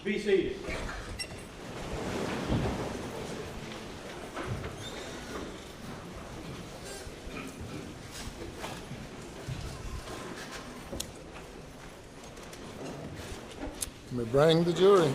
Be seated. You may bring the jury.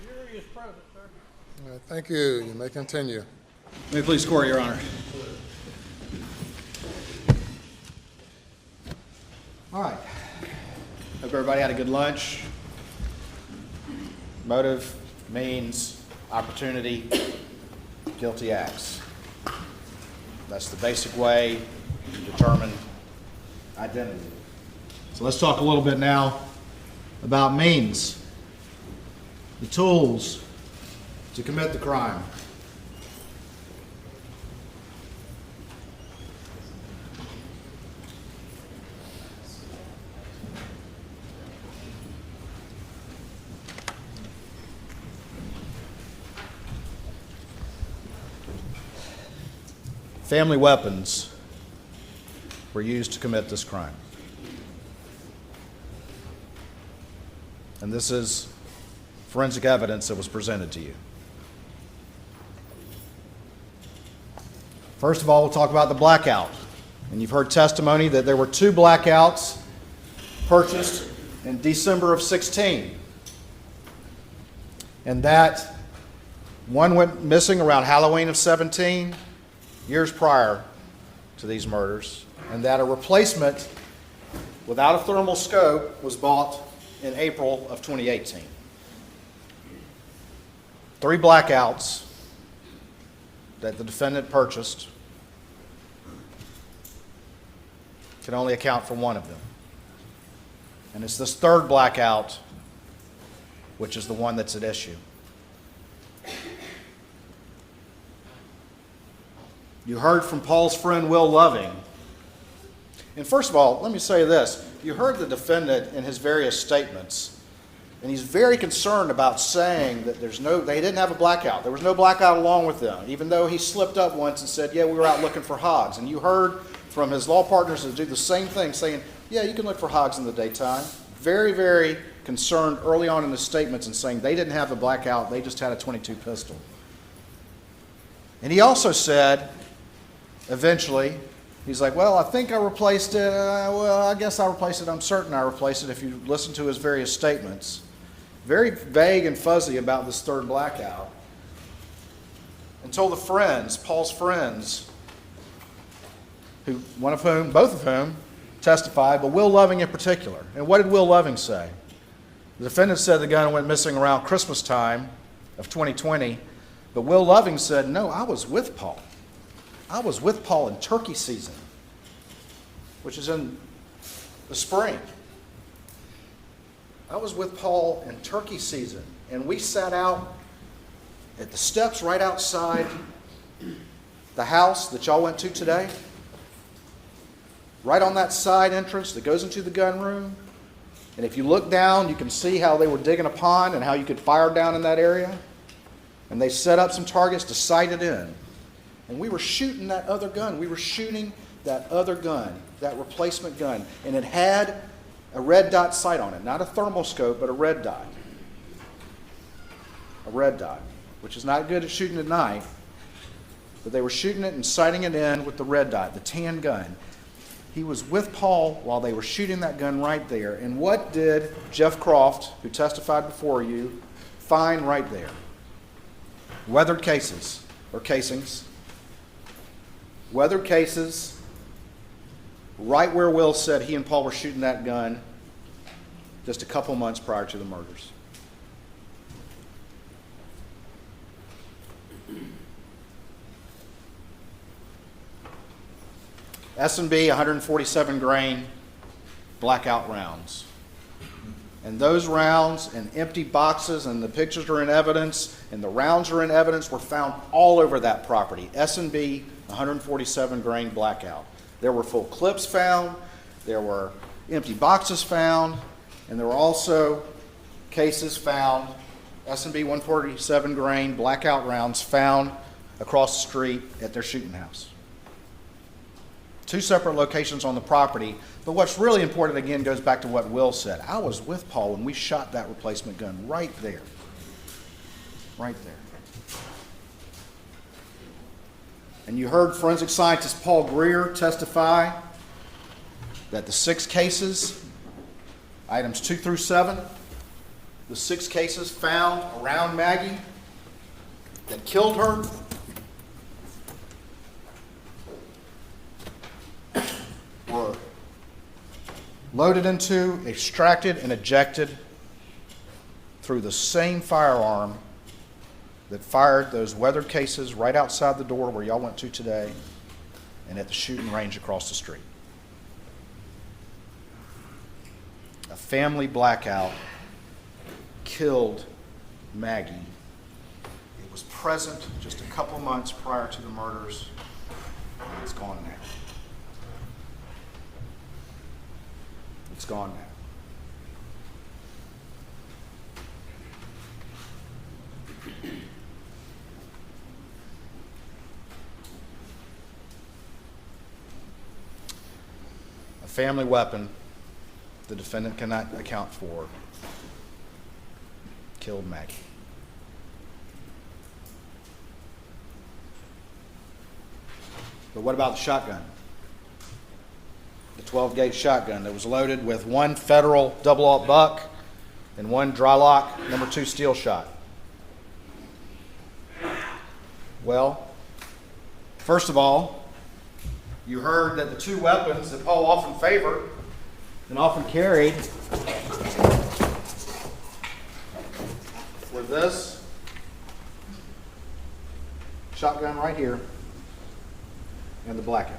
Jury is present, sir. All right, thank you. You may continue. May it please the court, Your Honor. All right. Hope everybody had a good lunch. Motive, means, opportunity, guilty acts. That's the basic way to determine identity. So let's talk a little bit now about means, the tools to commit the crime. Family weapons were used to commit this crime. And this is forensic evidence that was presented to you. First of all, we'll talk about the blackout. And you've heard testimony that there were 2 blackouts purchased in December of 16. And that one went missing around Halloween of 17, years prior to these murders, and that a replacement without a thermal scope was bought in April of 2018. 3 blackouts that the defendant purchased can only account for one of them. And it's this 3rd blackout which is the one that's at issue. You heard from Paul's friend Will Loving. And first of all, let me say this. You heard the defendant in his various statements, and he's very concerned about saying that they didn't have a blackout. There was no blackout along with them, even though he slipped up once and said, yeah, we were out looking for hogs. And you heard from his law partners that do the same thing, saying, yeah, you can look for hogs in the daytime. Very, very concerned early on in his statements and saying they didn't have a blackout, they just had a .22 pistol. And he also said, eventually, he's like, well, I think I replaced it. Well, I guess I replaced it. I'm certain I replaced it if you listen to his various statements. Very vague and fuzzy about this 3rd blackout. Until the friends, Paul's friends, both of whom testified, but Will Loving in particular. And what did Will Loving say? The defendant said the gun went missing around Christmas time of 2020, but Will Loving said, no, I was with Paul. I was with Paul in turkey season, which is in the spring. I was with Paul in turkey season, and we sat out at the steps right outside the house that y'all went to today, right on that side entrance that goes into the gun room. And if you look down, you can see how they were digging a pond and how you could fire down in that area. And they set up some targets to sight it in. And we were shooting that other gun. We were shooting that other gun, that replacement gun. And it had a red dot sight on it. Not a thermal scope, but a red dot. A red dot, which is not good at shooting at night. But they were shooting it and sighting it in with the red dot, the tan gun. He was with Paul while they were shooting that gun right there. And what did Jeff Croft, who testified before you, find right there? Weathered cases, or casings. Weathered cases, right where Will said he and Paul were shooting that gun just a couple months prior to the murders. S&B 147 grain blackout rounds. And those rounds and empty boxes, and the pictures are in evidence, and the rounds are in evidence, were found all over that property. S&B 147 grain blackout. There were full clips found, there were empty boxes found, and there were also cases found, S&B 147 grain blackout rounds found across the street at their shooting house. Two separate locations on the property, but what's really important, again, goes back to what Will said. I was with Paul when we shot that replacement gun right there. Right there. And you heard forensic scientist Paul Greer testify that the 6 cases, items 2 through 7, the 6 cases found around Maggie that killed her, were loaded into, extracted, and ejected through the same firearm that fired those weathered cases right outside the door where y'all went to today and at the shooting range across the street. A family blackout killed Maggie. It was present just a couple months prior to the murders, and it's gone now. It's gone now. A family weapon the defendant cannot account for killed Maggie. But what about the shotgun? The 12-gauge shotgun that was loaded with one Federal double-aught buck and one Drylock number 2 steel shot. Well, first of all, you heard that the 2 weapons that Paul often favored and often carried were this shotgun right here and the blackout.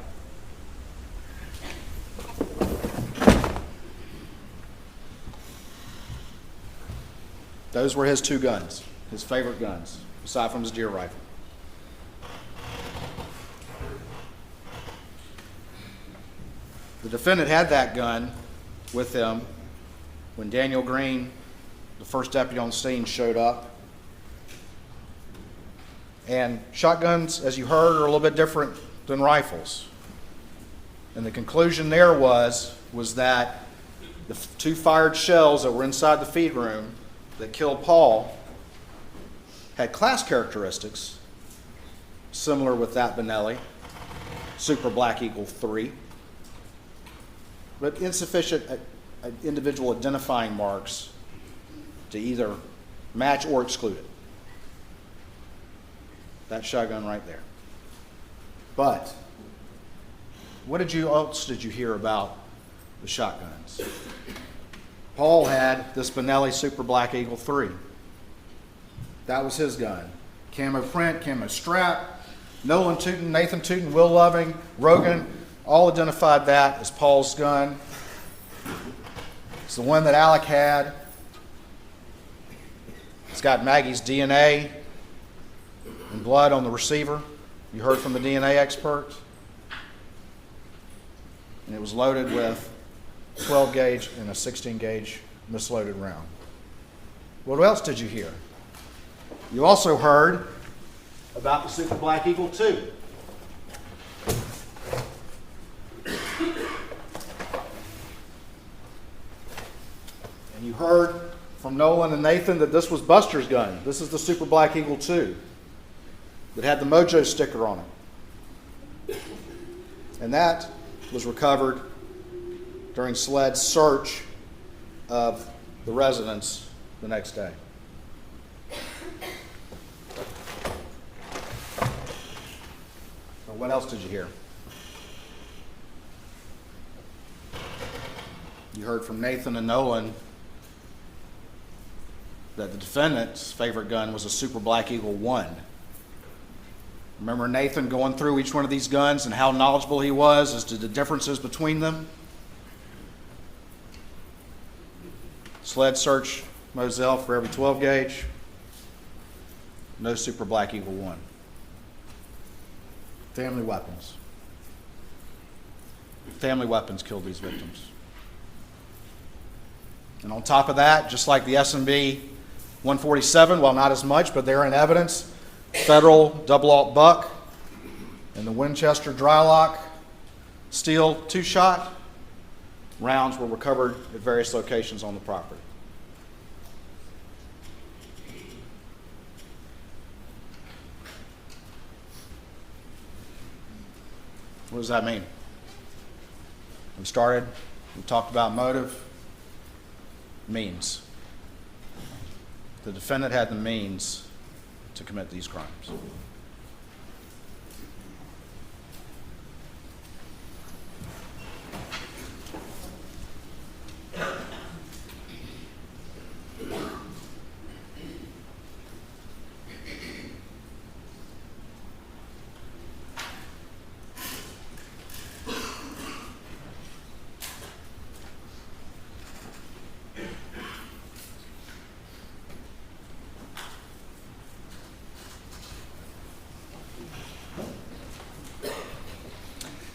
Those were his 2 guns, his favorite guns, aside from his deer rifle. The defendant had that gun with him when Daniel Green, the first deputy on the scene, showed up. And shotguns, as you heard, are a little bit different than rifles. And the conclusion there was that the 2 fired shells that were inside the feed room that killed Paul had class characteristics similar with that Benelli, Super Black Eagle 3, but insufficient individual identifying marks to either match or exclude it. That shotgun right there. But what else did you hear about the shotguns? Paul had this Benelli Super Black Eagle 3. That was his gun. Camo print, camo strap. Nolan Tootin, Nathan Tootin, Will Loving, Rogan, all identified that as Paul's gun. It's the one that Alec had. It's got Maggie's DNA and blood on the receiver. You heard from the DNA expert. And it was loaded with 12 gauge and a 16 gauge misloaded round. What else did you hear? You also heard about the Super Black Eagle 2. And you heard from Nolan and Nathan that this was Buster's gun. This is the Super Black Eagle 2 that had the Mojo sticker on it. And that was recovered during SLED's search of the residence the next day. So what else did you hear? You heard from Nathan and Nolan that the defendant's favorite gun was a Super Black Eagle 1. Remember Nathan going through each one of these guns and how knowledgeable he was as to the differences between them? SLED search Moselle for every 12 gauge. No Super Black Eagle 1. Family weapons. Family weapons killed these victims. And on top of that, just like the S&B 147, well, not as much, but they're in evidence, Federal double-aught buck and the Winchester Drylock steel 2-shot rounds were recovered at various locations on the property. What does that mean? We talked about motive, means. The defendant had the means to commit these crimes.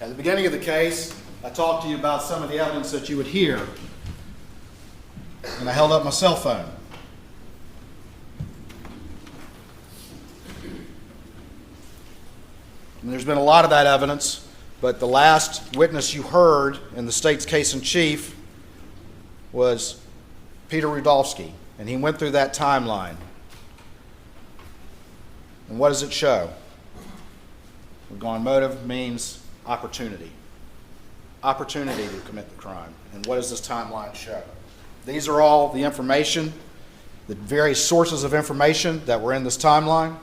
At the beginning of the case, I talked to you about some of the evidence that you would hear, and I held up my cell phone. And there's been a lot of that evidence, but the last witness you heard in the state's case in chief was Peter Rudolph, and he went through that timeline. And what does it show? We've gone motive, means, opportunity. Opportunity to commit the crime. And what does this timeline show? These are all the information, the various sources of information that were in this timeline.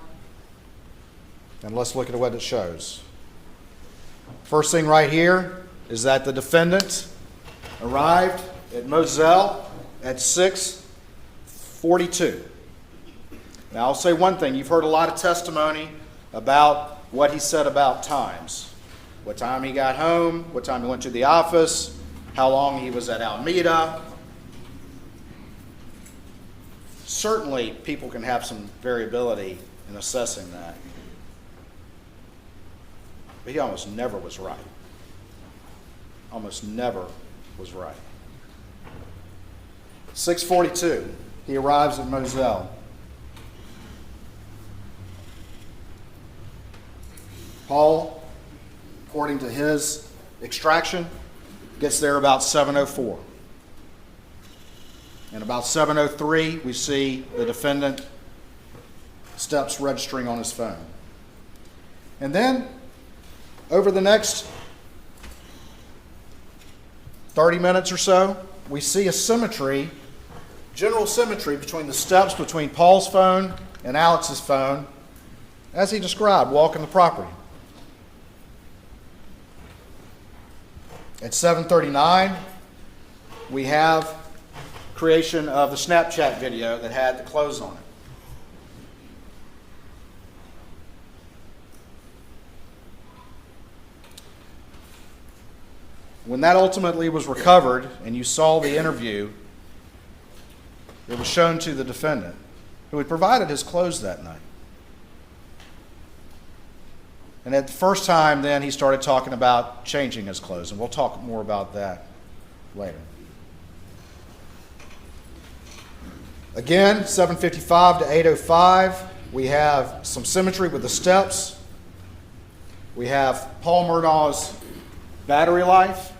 And let's look at what it shows. First thing right here is that the defendant arrived at Moselle at 6:42. Now I'll say one thing. You've heard a lot of testimony about what he said about times. What time he got home, what time he went to the office, how long he was at Alameda. Certainly, people can have some variability in assessing that. But he almost never was right. Almost never was right. 6:42, he arrives at Moselle. Paul, according to his extraction, gets there about 7:04. And about 7:03, we see the defendant steps registering on his phone. And then, over the next 30 minutes or so, we see a symmetry, general symmetry between the steps between Paul's phone and Alex's phone, as he described, walking the property. At 7:39, we have creation of the Snapchat video that had the clothes on it. When that ultimately was recovered and you saw the interview, it was shown to the defendant, who had provided his clothes that night. And at the first time, then, he started talking about changing his clothes, and we'll talk more about that later. Again, 7:55 to 8:05, we have some symmetry with the steps. We have Paul Murdaugh's battery life,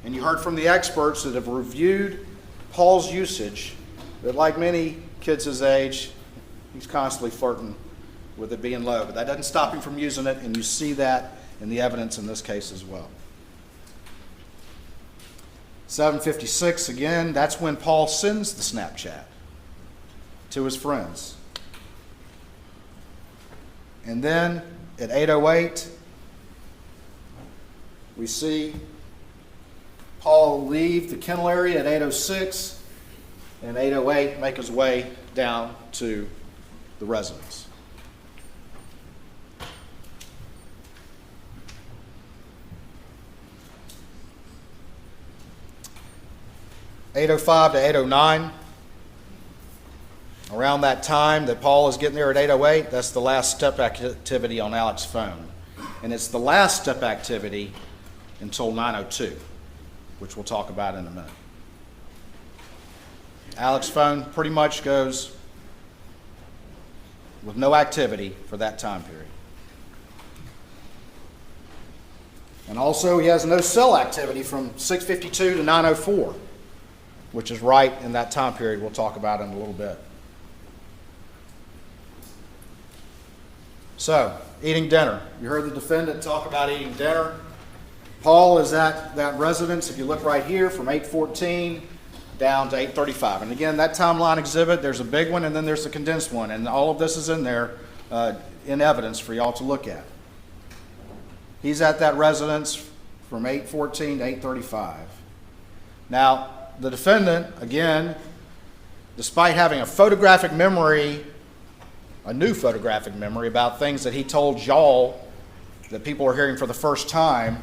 and you heard from the experts that have reviewed Paul's usage, that like many kids his age, he's constantly flirting with it being low, but that doesn't stop him from using it, and you see that in the evidence in this case as well. 7:56 again, that's when Paul sends the Snapchat to his friends. And then at 8:08, we see Paul leave the kennel area at 8:06, and 8:08 make his way down to the residence. (8:05 to 8:09). Around that time that Paul is getting there at 8:08, that's the last step activity on Alex's phone. And it's the last step activity until 9:02, which we'll talk about in a minute. Alex's phone pretty much goes with no activity for that time period. And also he has no cell activity from 6:52 to 9:04, which is right in that time period we'll talk about in a little bit. So, eating dinner. You heard the defendant talk about eating dinner. Paul is at that residence, if you look right here, from 8:14 down to 8:35. And again, that timeline exhibit, there's a big one and then there's a condensed one. And all of this is in there in evidence for y'all to look at. He's at that residence from 8:14 to 8:35. Now, the defendant, again, despite having a photographic memory, a new photographic memory about things that he told y'all that people are hearing for the first time,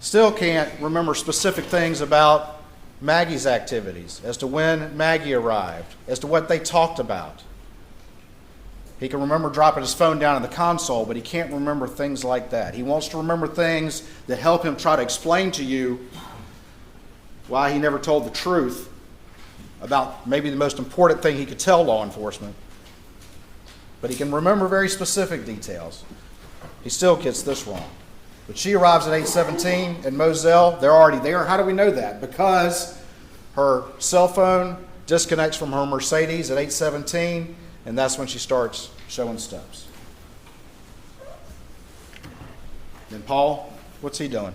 still can't remember specific things about Maggie's activities, as to when Maggie arrived, as to what they talked about. He can remember dropping his phone down in the console, but he can't remember things like that. He wants to remember things that help him try to explain to you why he never told the truth about maybe the most important thing he could tell law enforcement. But he can remember very specific details. He still gets this wrong. But she arrives at 8:17 and Moselle, they're already there. How do we know that? Because her cell phone disconnects from her Mercedes at 8:17, and that's when she starts showing steps. And Paul, what's he doing?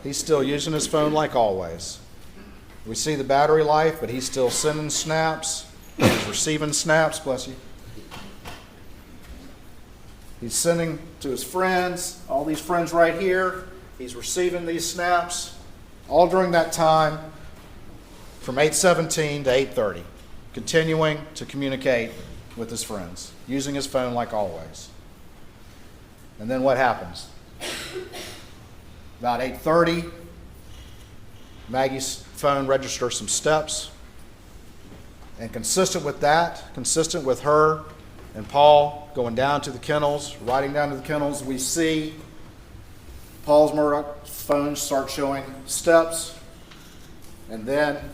He's still using his phone like always. We see the battery life, but he's still sending snaps. He's receiving snaps, bless you. He's sending to his friends, all these friends right here. He's receiving these snaps all during that time from 8:17 to 8:30, continuing to communicate with his friends, using his phone like always. And then what happens? About 8:30, Maggie's phone registers some steps. And consistent with that, consistent with her and Paul going down to the kennels, riding down to the kennels, we see Paul's Murdoch phone start showing steps. And then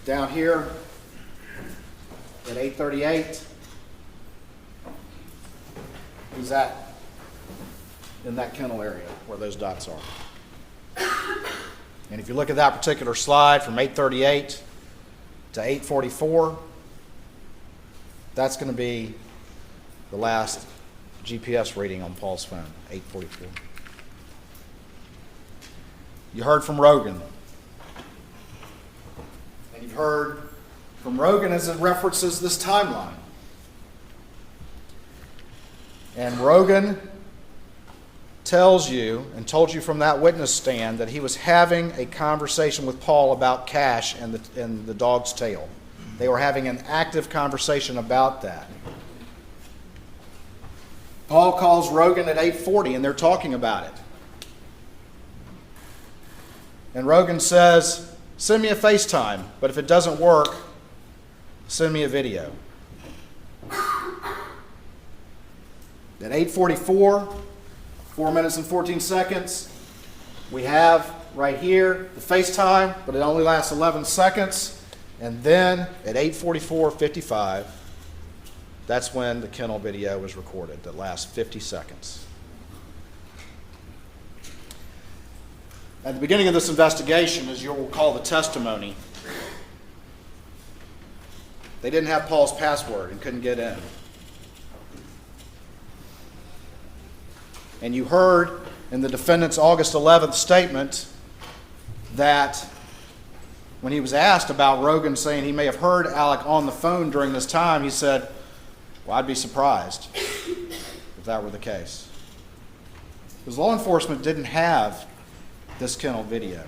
down here at 8:38, he's in that kennel area where those dots are. And if you look at that particular slide from 8:38 to 8:44, that's going to be the last GPS reading on Paul's phone, 8:44. You heard from Rogan. And you've heard from Rogan as it references this timeline. And Rogan tells you and told you from that witness stand that he was having a conversation with Paul about cash and the dog's tail. They were having an active conversation about that. Paul calls Rogan at 8:40 and they're talking about it. And Rogan says, send me a FaceTime, but if it doesn't work, send me a video. At 8:44, 4 minutes and 14 seconds, we have right here the FaceTime, but it only lasts 11 seconds. And then at 8:44:55, that's when the kennel video was recorded, that lasts 50 seconds. At the beginning of this investigation, as you'll recall the testimony, they didn't have Paul's password and couldn't get in. And you heard in the defendant's August 11th statement that when he was asked about Rogan saying he may have heard Alec on the phone during this time, he said, well, I'd be surprised if that were the case. Because law enforcement didn't have this kennel video.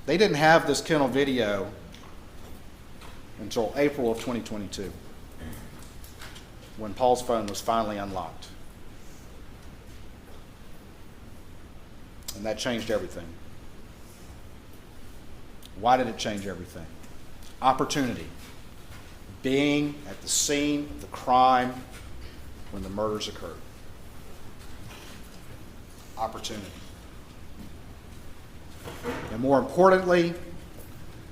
They didn't have this kennel video until April of 2022, when Paul's phone was finally unlocked. And that changed everything. Why did it change everything? Opportunity. Being at the scene of the crime when the murders occurred. Opportunity. And more importantly,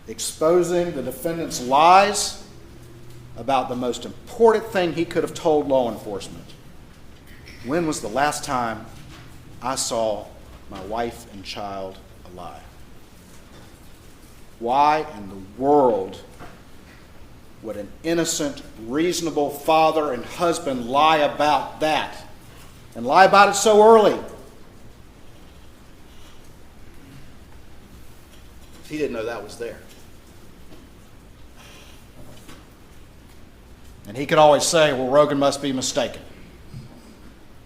exposing the defendant's lies about the most important thing he could have told law enforcement. When was the last time I saw my wife and child alive? Why in the world would an innocent, reasonable father and husband lie about that? And lie about it so early? If he didn't know that was there. And he could always say, well, Rogan must be mistaken.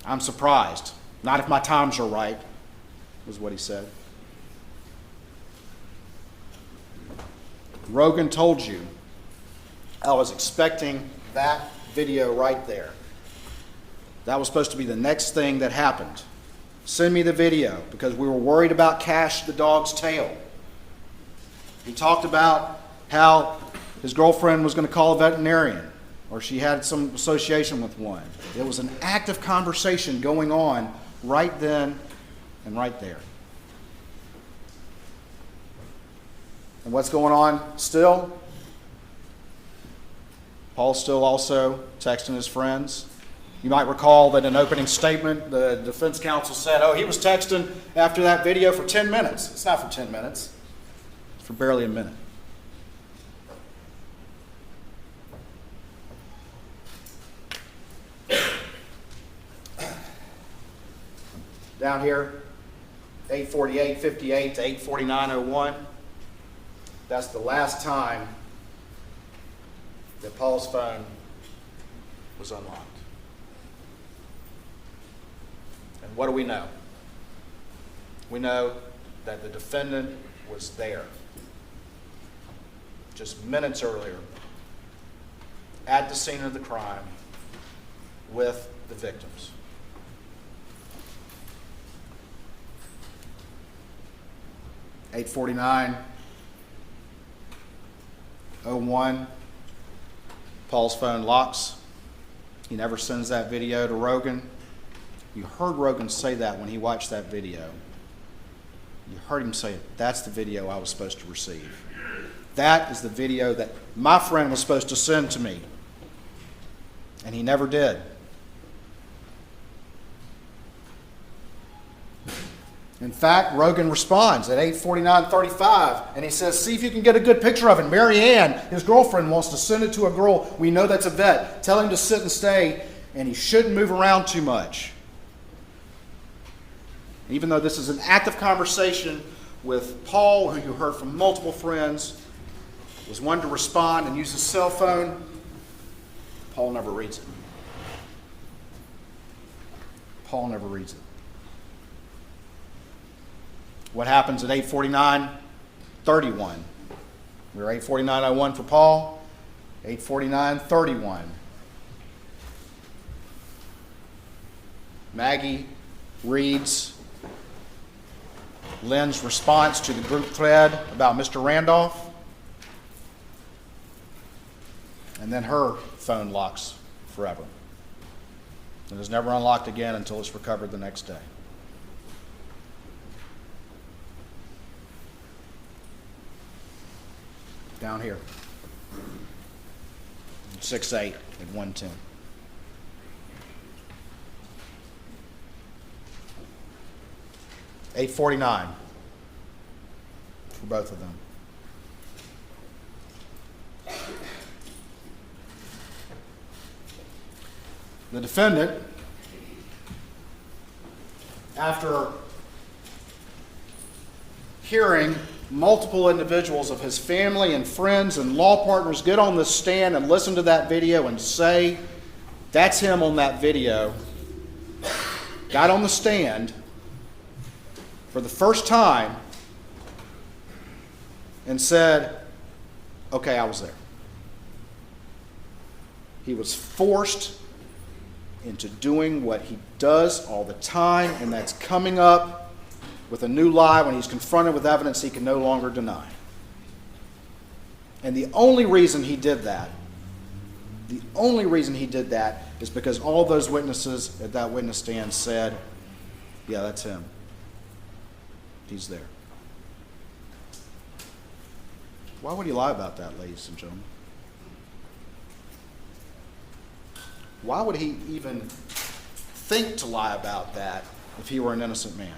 I'm surprised. Not if my times are right, was what he said. Rogan told you, I was expecting that video right there. That was supposed to be the next thing that happened. Send me the video, because we were worried about Cash the dog's tail. He talked about how his girlfriend was going to call a veterinarian, or she had some association with one. There was an active conversation going on right then and right there. And what's going on still? Paul's still also texting his friends. You might recall that in opening statement, the defense counsel said, oh, he was texting after that video for 10 minutes. It's not for 10 minutes. It's for barely a minute. Down here, 8:48:58 to 8:49:01. That's the last time that Paul's phone was unlocked. And what do we know? We know that the defendant was there just minutes earlier at the scene of the crime with the victims. At 8:49:01, Paul's phone locks. He never sends that video to Rogan. You heard Rogan say that when he watched that video. You heard him say, that's the video I was supposed to receive. That is the video that my friend was supposed to send to me. And he never did. In fact, Rogan responds at 8:49:35, and he says, see if you can get a good picture of it. Mary Ann, his girlfriend, wants to send it to a girl we know that's a vet. Tell him to sit and stay, and he shouldn't move around too much. Even though this is an active conversation with Paul, who you heard from multiple friends, was one to respond and use his cell phone, Paul never reads it. Paul never reads it. What happens at 8:49:31? We're 8:49:01 for Paul, 8:49:31. Maggie reads Lynn's response to the group thread about Mr. Randolph, and then her phone locks forever. It is never unlocked again until it's recovered the next day. Down here, 6:8 at 1:10. $8.49 for both of them. The defendant, after hearing multiple individuals of his family and friends and law partners get on the stand and listen to that video and say, that's him on that video, got on the stand for the first time and said, okay, I was there. He was forced into doing what he does all the time, and that's coming up with a new lie when he's confronted with evidence he can no longer deny. And the only reason he did that is because all those witnesses at that witness stand said, yeah, that's him. He's there. Why would he lie about that, ladies and gentlemen? Why would he even think to lie about that if he were an innocent man?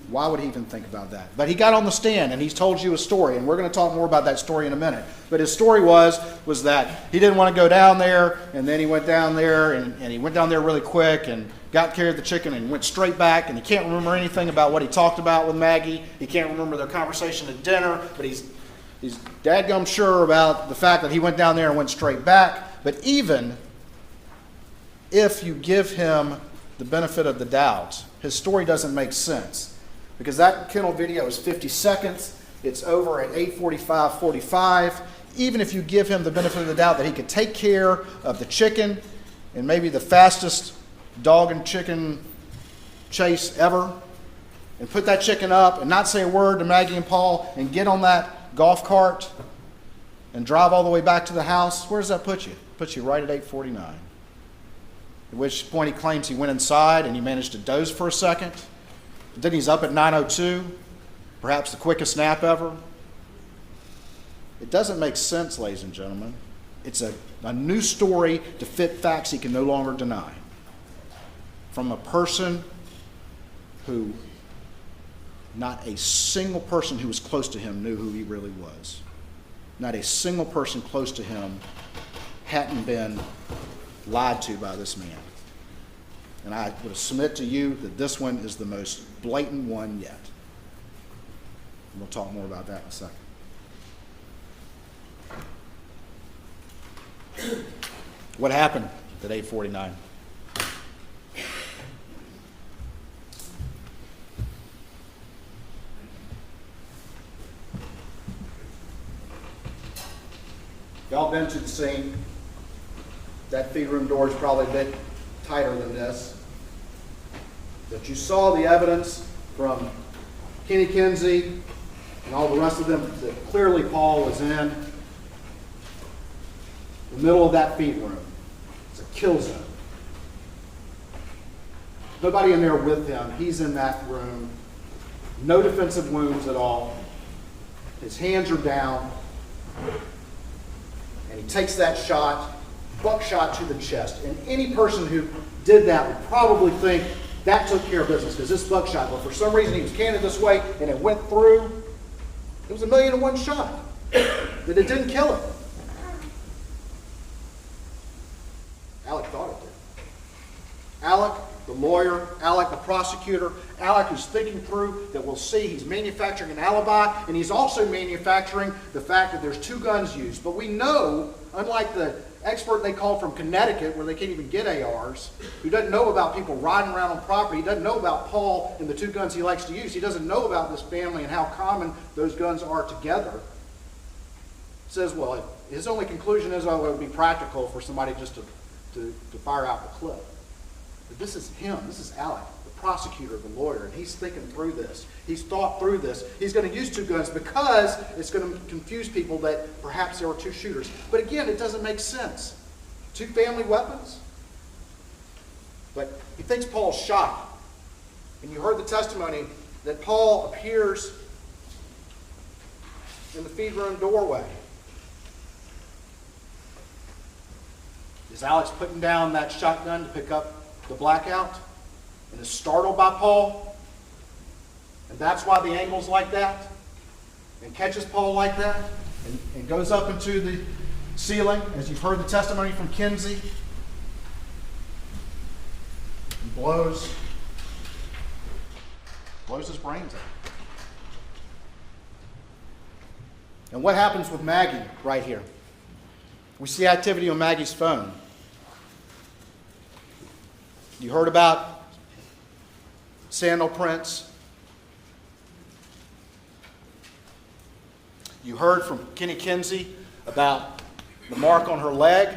Why would he even think about that? But he got on the stand and he's told you a story, and we're going to talk more about that story in a minute. But his story was that he didn't want to go down there, and then he went down there, and he went down there really quick and got carried the chicken and went straight back, and he can't remember anything about what he talked about with Maggie. He can't remember their conversation at dinner, but he's dadgum sure about the fact that he went down there and went straight back. But even if you give him the benefit of the doubt, his story doesn't make sense. Because that kennel video is 50 seconds. It's over at 8:45. Even if you give him the benefit of the doubt that he could take care of the chicken and maybe the fastest dog and chicken chase ever, and put that chicken up and not say a word to Maggie and Paul and get on that golf cart and drive all the way back to the house, where does that put you? It puts you right at 8:49. At which point he claims he went inside and he managed to doze for a second. Then he's up at 9:02, perhaps the quickest nap ever. It doesn't make sense, ladies and gentlemen. It's a new story to fit facts he can no longer deny. From a person who not a single person who was close to him knew who he really was. Not a single person close to him hadn't been lied to by this man. And I would submit to you that this one is the most blatant one yet. And we'll talk more about that in a second. What happened at 8:49? Y'all been to the scene. That feed room door is probably a bit tighter than this. But you saw the evidence from Kenny Kinsey and all the rest of them that clearly Paul was in the middle of that feed room. It's a kill zone. Nobody in there with him. He's in that room. No defensive wounds at all. His hands are down. And he takes that shot, buckshot to the chest. And any person who did that would probably think that took care of business, because this buckshot, but for some reason he was canted this way and it went through. It was 1,000,001 shot. That it didn't kill him. Alec thought it did. Alec, the lawyer, Alec, the prosecutor, Alec who's thinking through that we'll see he's manufacturing an alibi, and he's also manufacturing the fact that there's 2 guns used. But we know, unlike the expert they called from Connecticut, where they can't even get ARs, who doesn't know about people riding around on property, he doesn't know about Paul and the 2 guns he likes to use, he doesn't know about this family and how common those guns are together, says, well, his only conclusion is, oh, it would be practical for somebody just to fire out the clip. But this is him, this is Alec, the prosecutor, the lawyer, and he's thinking through this. He's thought through this. He's going to use 2 guns because it's going to confuse people that perhaps there were 2 shooters. But again, it doesn't make sense. 2 family weapons? But he thinks Paul's shot. And you heard the testimony that Paul appears in the feed room doorway. Is Alex putting down that shotgun to pick up the blackout and is startled by Paul? And that's why the angle's like that, and catches Paul like that, and goes up into the ceiling, as you've heard the testimony from Kinsey, and blows blows his brains out. And what happens with Maggie right here? We see activity on Maggie's phone. You heard about sandal prints. You heard from Kenny Kinsey about the mark on her leg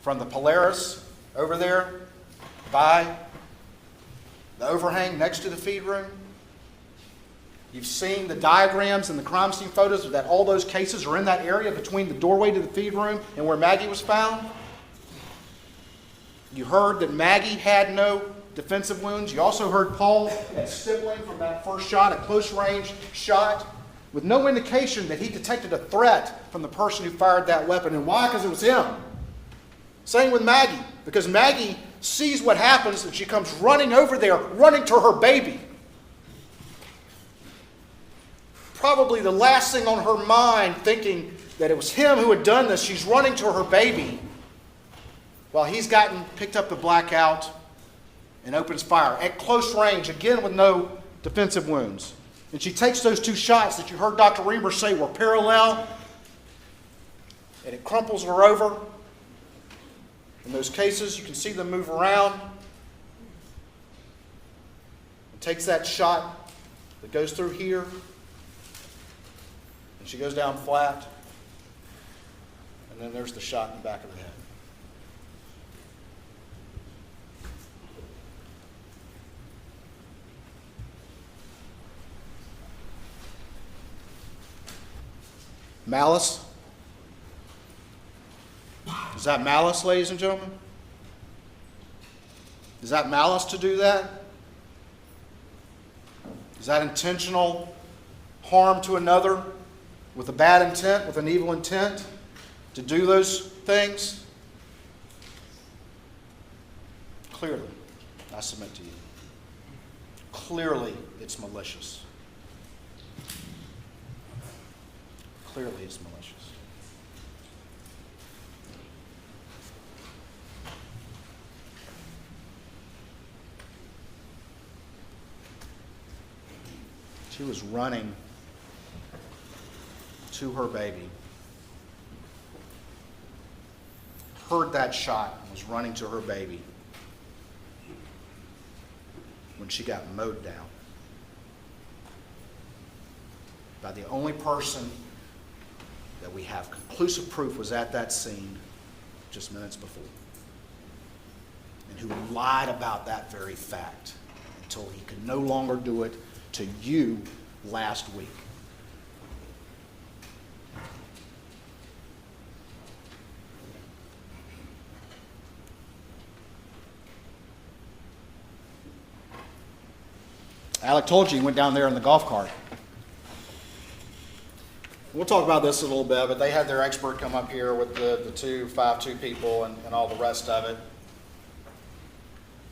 from the Polaris over there by the overhang next to the feed room. You've seen the diagrams and the crime scene photos that all those cases are in that area between the doorway to the feed room and where Maggie was found. You heard that Maggie had no defensive wounds. You also heard Paul had stippling from that first shot, a close range shot, with no indication that he detected a threat from the person who fired that weapon. And why? Because it was him. Same with Maggie, because Maggie sees what happens and she comes running over there, running to her baby. Probably the last thing on her mind, thinking that it was him who had done this, she's running to her baby while he's picked up the blackout and opens fire at close range, again with no defensive wounds. And she takes those two shots that you heard Dr. Reamer say were parallel, and it crumples her over. In those cases, you can see them move around. And takes that shot that goes through here, and she goes down flat. And then there's the shot in the back of the head. Malice? Is that malice, ladies and gentlemen? Is that malice to do that? Is that intentional harm to another with a bad intent, with an evil intent to do those things? Clearly, I submit to you. Clearly, it's malicious. Clearly, it's malicious. She was running to her baby, heard that shot, and was running to her baby when she got mowed down by the only person that we have conclusive proof was at that scene just minutes before, and who lied about that very fact until he could no longer do it to you last week. Alec told you he went down there in the golf cart. We'll talk about this a little bit, but they had their expert come up here with the 5'2" people and all the rest of it.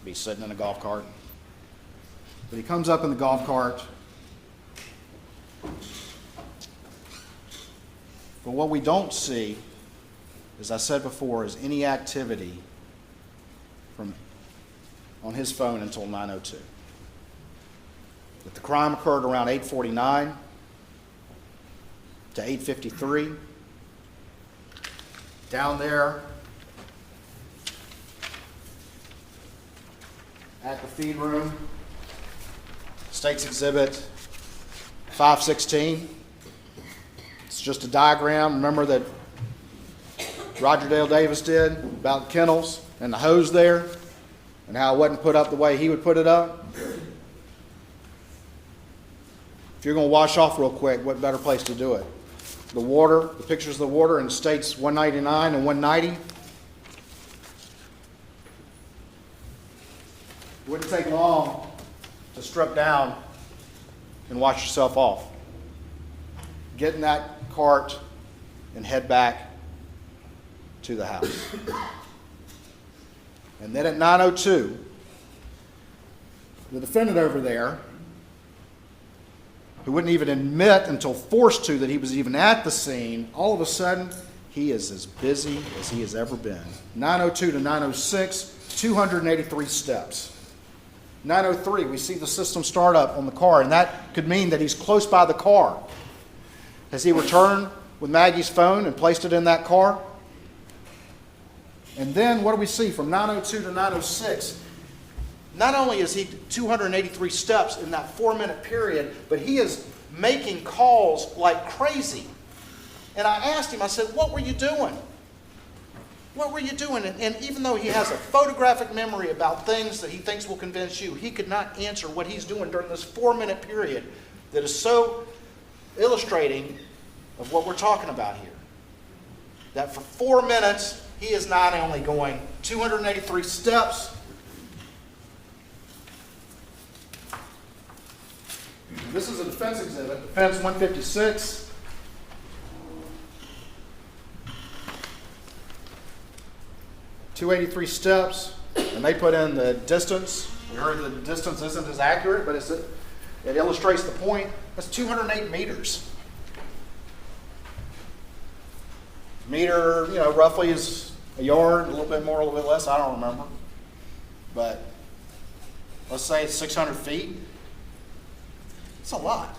Be sitting in a golf cart. But he comes up in the golf cart. But what we don't see, as I said before, is any activity on his phone until 9:02. That the crime occurred around 8:49 to 8:53. Down there at the feed room, State's Exhibit 516. It's just a diagram, remember, that Roger Dale Davis did about the kennels and the hose there and how it wasn't put up the way he would put it up. If you're going to wash off real quick, what better place to do it? The water, the pictures of the water in States 199 and 190. It wouldn't take long to strip down and wash yourself off. Get in that cart and head back to the house. And then at 9:02, the defendant over there, who wouldn't even admit until forced to that he was even at the scene, all of a sudden, he is as busy as he has ever been. 9:02 to 9:06, 283 steps. 9:03, we see the system start up on the car, and that could mean that he's close by the car. Has he returned with Maggie's phone and placed it in that car? And then what do we see from 9:02 to 9:06? Not only is he 283 steps in that 4-minute period, but he is making calls like crazy. And I asked him, I said, what were you doing? What were you doing? And even though he has a photographic memory about things that he thinks will convince you, he could not answer what he's doing during this 4-minute period that is so illustrating of what we're talking about here. That for 4 minutes, he is not only going 283 steps, this is a defense exhibit, Defense 156. .283 steps, and they put in the distance. We heard the distance isn't as accurate, but it illustrates the point. That's 208 meters. Meter, roughly is a yard, a little bit more, a little bit less, I don't remember. But let's say it's 600 feet. It's a lot.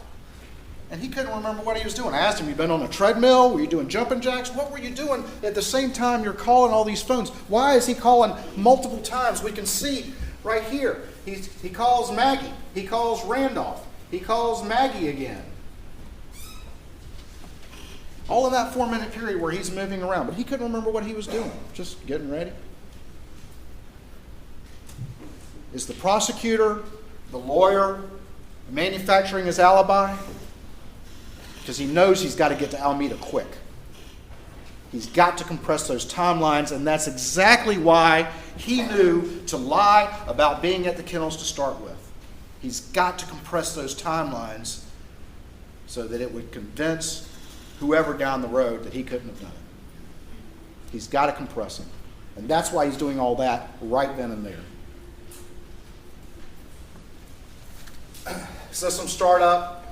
And he couldn't remember what he was doing. I asked him, you been on a treadmill? Were you doing jumping jacks? What were you doing at the same time you're calling all these phones? Why is he calling multiple times? We can see right here. He calls Maggie. He calls Randolph. He calls Maggie again. All in that 4-minute period where he's moving around. But he couldn't remember what he was doing. Just getting ready. Is the prosecutor, the lawyer, manufacturing his alibi? Because he knows he's got to get to Alameda quick. He's got to compress those timelines, and that's exactly why he knew to lie about being at the kennels to start with. He's got to compress those timelines so that it would convince whoever down the road that he couldn't have done it. He's got to compress them. And that's why he's doing all that right then and there. System startup.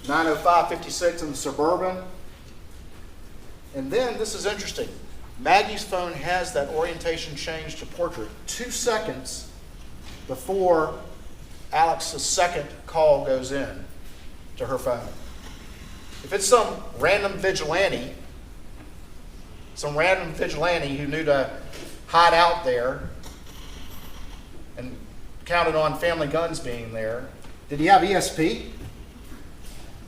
9:05:56 in the Suburban. And then, this is interesting, Maggie's phone has that orientation change to portrait 2 seconds before Alex's second call goes in to her phone. If it's some random vigilante who knew to hide out there and counted on Family Guns being there, did he have ESP?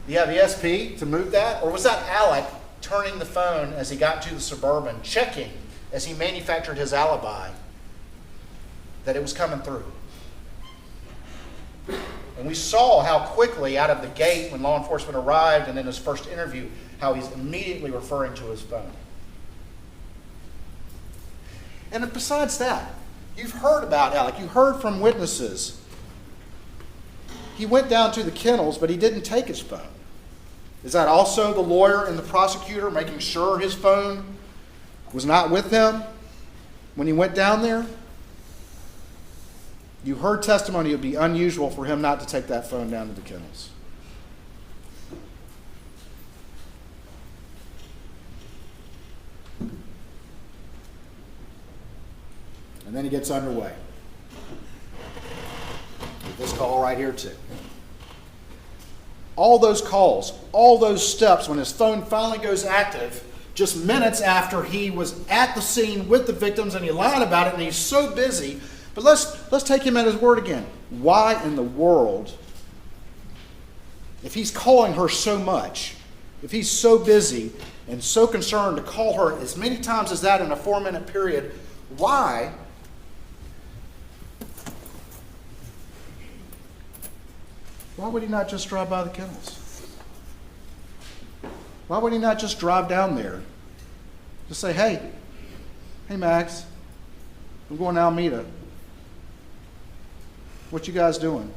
Do you have ESP to move that? Or was that Alec turning the phone as he got to the Suburban, checking as he manufactured his alibi that it was coming through? And we saw how quickly out of the gate when law enforcement arrived and in his first interview, how he's immediately referring to his phone. And besides that, you've heard about Alec. You heard from witnesses. He went down to the kennels, but he didn't take his phone. Is that also the lawyer and the prosecutor making sure his phone was not with him when he went down there? You heard testimony it would be unusual for him not to take that phone down to the kennels. And then he gets underway. With this call right here too. All those calls, all those steps, when his phone finally goes active, just minutes after he was at the scene with the victims and he lied about it and he's so busy. But let's take him at his word again. Why in the world, if he's calling her so much, if he's so busy and so concerned to call her as many times as that in a 4-minute period, why would he not just drive by the kennels? Why would he not just drive down there? Just say, hey Max, I'm going to Alameda. What you guys doing?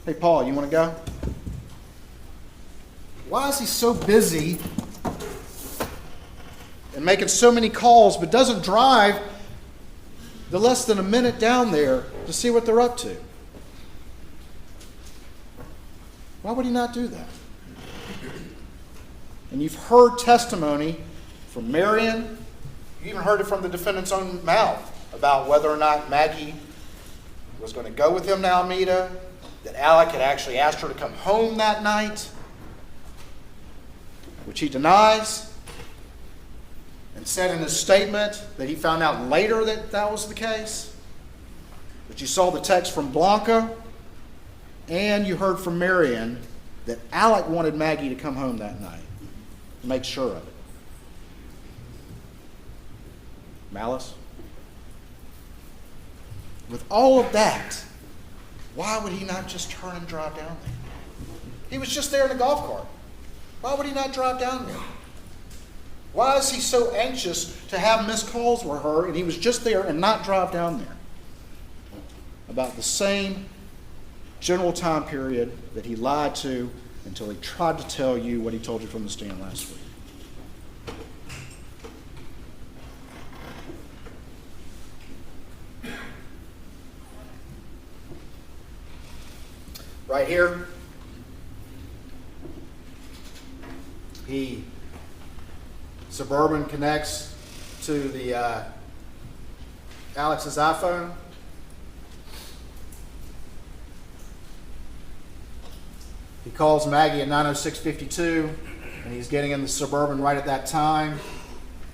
Hey Paul, you want to go? Why is he so busy and making so many calls but doesn't drive the less than a minute down there to see what they're up to? Why would he not do that? And you've heard testimony from Marion. You even heard it from the defendant's own mouth about whether or not Maggie was going to go with him to Alameda, that Alec had actually asked her to come home that night, which he denies, and said in his statement that he found out later that that was the case. But you saw the text from Blanca, and you heard from Marion that Alec wanted Maggie to come home that night to make sure of it. Malice? With all of that, why would he not just turn and drive down there? He was just there in a golf cart. Why would he not drive down there? Why is he so anxious to have missed calls with her and he was just there and not drive down there? About the same general time period that he lied to until he tried to tell you what he told you from the stand last week. Right here, Suburban connects to the Alex's iPhone. He calls Maggie at 9:06:52, and he's getting in the Suburban right at that time.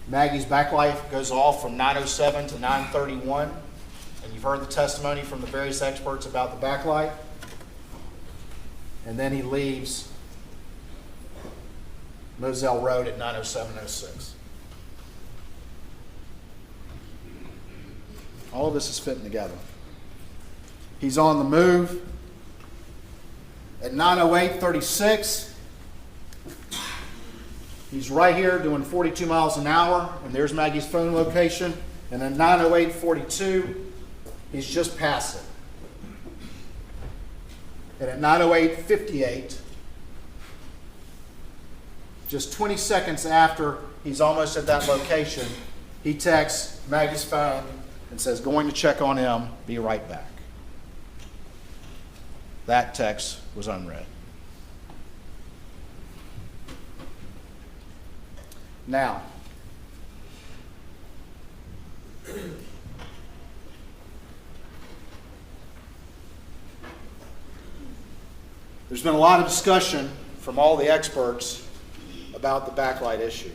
Maggie's backlight goes off from 9:07 to 9:31, and you've heard the testimony from the various experts about the backlight. And then he leaves Moselle Road at 9:07:06. All of this is fitting together. He's on the move. At 9:08:36, he's right here doing 42 miles an hour, and there's Maggie's phone location. And at 9:08:42, he's just past it. And at 9:08:58, just 20 seconds after he's almost at that location, he texts Maggie's phone and says, "Going to check on him, be right back." That text was unread. Now, there's been a lot of discussion from all the experts about the backlight issue.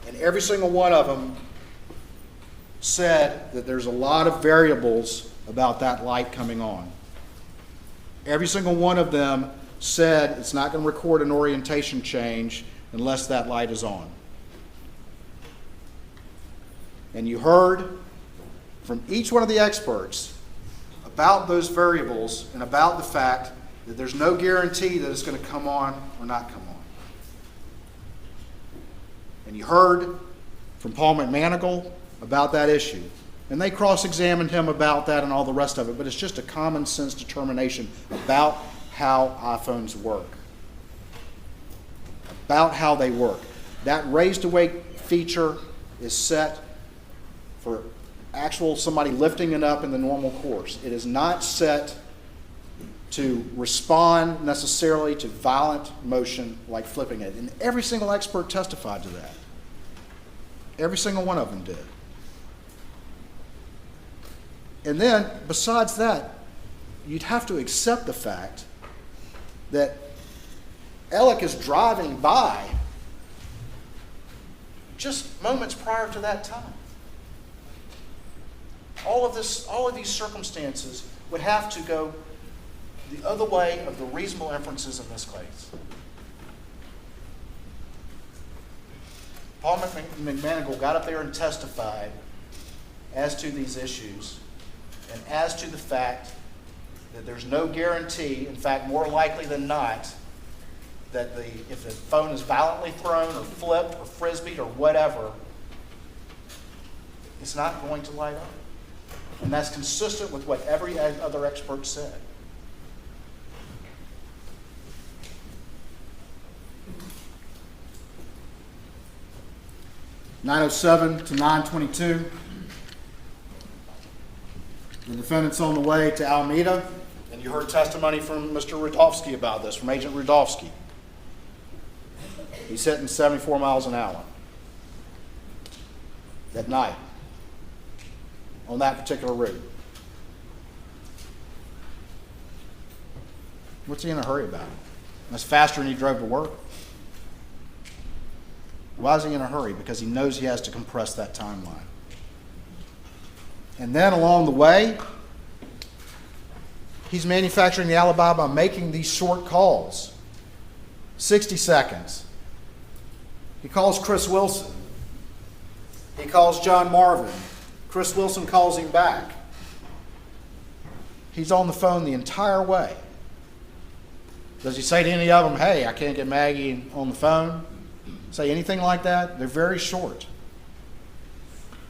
And every single one of them said that there's a lot of variables about that light coming on. Every single one of them said it's not going to record an orientation change unless that light is on. And you heard from each one of the experts about those variables and about the fact that there's no guarantee that it's going to come on or not come on. And you heard from Paul McManigal about that issue. And they cross-examined him about that and all the rest of it, but it's just a common sense determination about how iPhones work. About how they work. That raised awake feature is set for actual somebody lifting it up in the normal course. It is not set to respond necessarily to violent motion like flipping it. And every single expert testified to that. Every single one of them did. And then, besides that, you'd have to accept the fact that Alec is driving by just moments prior to that time. All of these circumstances would have to go the other way of the reasonable inferences in this case. Paul McManigal got up there and testified as to these issues and as to the fact that there's no guarantee, in fact, more likely than not, that if the phone is violently thrown or flipped or frisbeed or whatever, it's not going to light up. And that's consistent with what every other expert said. (9:07 to 9:22). The defendant's on the way to Alameda, and you heard testimony from Mr. Rudofsky about this, from Agent Rudofsky. He's hitting 74 miles an hour at night on that particular route. What's he in a hurry about? That's faster than he drove to work. Why is he in a hurry? Because he knows he has to compress that timeline. And then along the way, he's manufacturing the alibi by making these short calls. 60 seconds. He calls Chris Wilson. He calls John Marvin. Chris Wilson calls him back. He's on the phone the entire way. Does he say to any of them, hey, I can't get Maggie on the phone? Say anything like that? They're very short.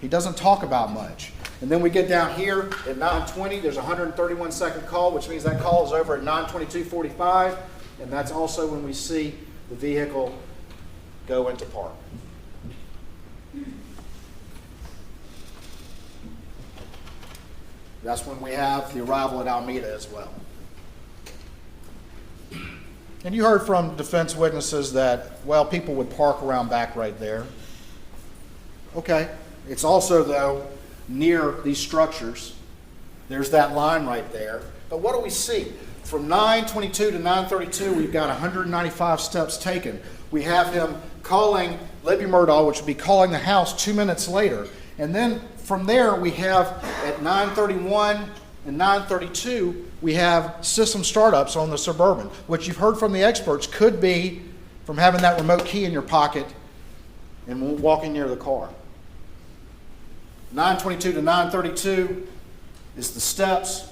He doesn't talk about much. And then we get down here at 9:20, there's a 131-second call, which means that call is over at 9:22:45, and that's also when we see the vehicle go into park. That's when we have the arrival at Alameda as well. And you heard from defense witnesses that, well, people would park around back right there. Okay. It's also, though, near these structures. There's that line right there. But what do we see? From 9:22 to 9:32, we've got 195 steps taken. We have him calling Libby Murdaugh, which would be calling the house 2 minutes later. And then from there, we have at 9:31 and 9:32, we have system startups on the Suburban, which you've heard from the experts could be from having that remote key in your pocket and walking near the car. 9:22 to 9:32 is the steps.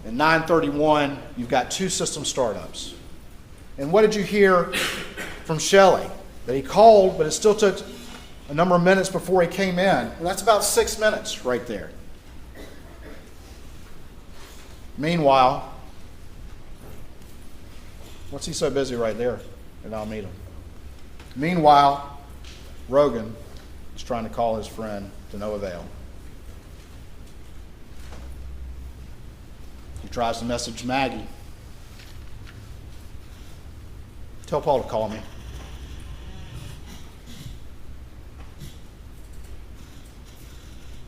And 9:31, you've got 2 system startups. And what did you hear from Shelley? That he called, but it still took a number of minutes before he came in. And that's about 6 minutes right there. Meanwhile, what's he so busy right there at Alameda? Meanwhile, Rogan is trying to call his friend to no avail. He tries to message Maggie. Tell Paul to call me.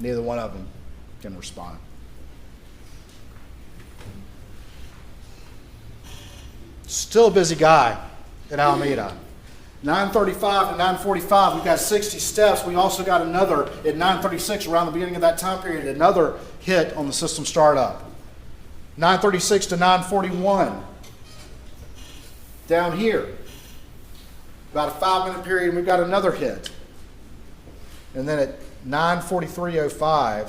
Neither one of them can respond. Still a busy guy at Alameda. 9:35 to 9:45, we've got 60 steps. We also got another at 9:36, around the beginning of that time period, another hit on the system startup. 9:36 to 9:41, down here, about a 5-minute period, and we've got another hit. And then at 9:43:05,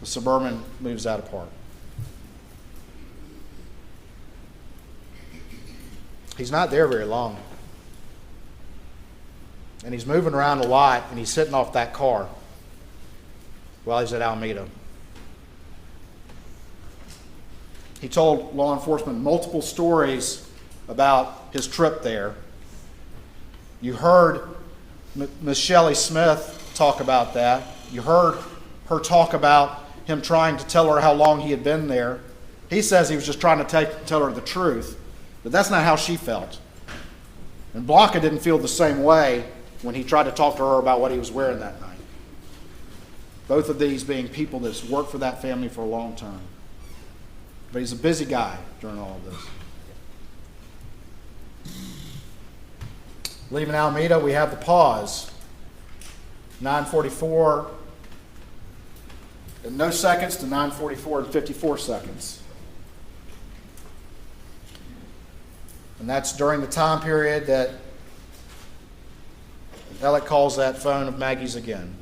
the Suburban moves out of park. He's not there very long. And he's moving around a lot, and he's sitting off that car while he's at Alameda. He told law enforcement multiple stories about his trip there. You heard Ms. Shelley Smith talk about that. You heard her talk about him trying to tell her how long he had been there. He says he was just trying to tell her the truth, but that's not how she felt. And Blanca didn't feel the same way when he tried to talk to her about what he was wearing that night. Both of these being people that's worked for that family for a long time. But he's a busy guy during all of this. Leaving Alameda, we have the pause. 9:44 and no seconds to 9:44 and 54 seconds. And that's during the time period that Alec calls that phone of Maggie's again.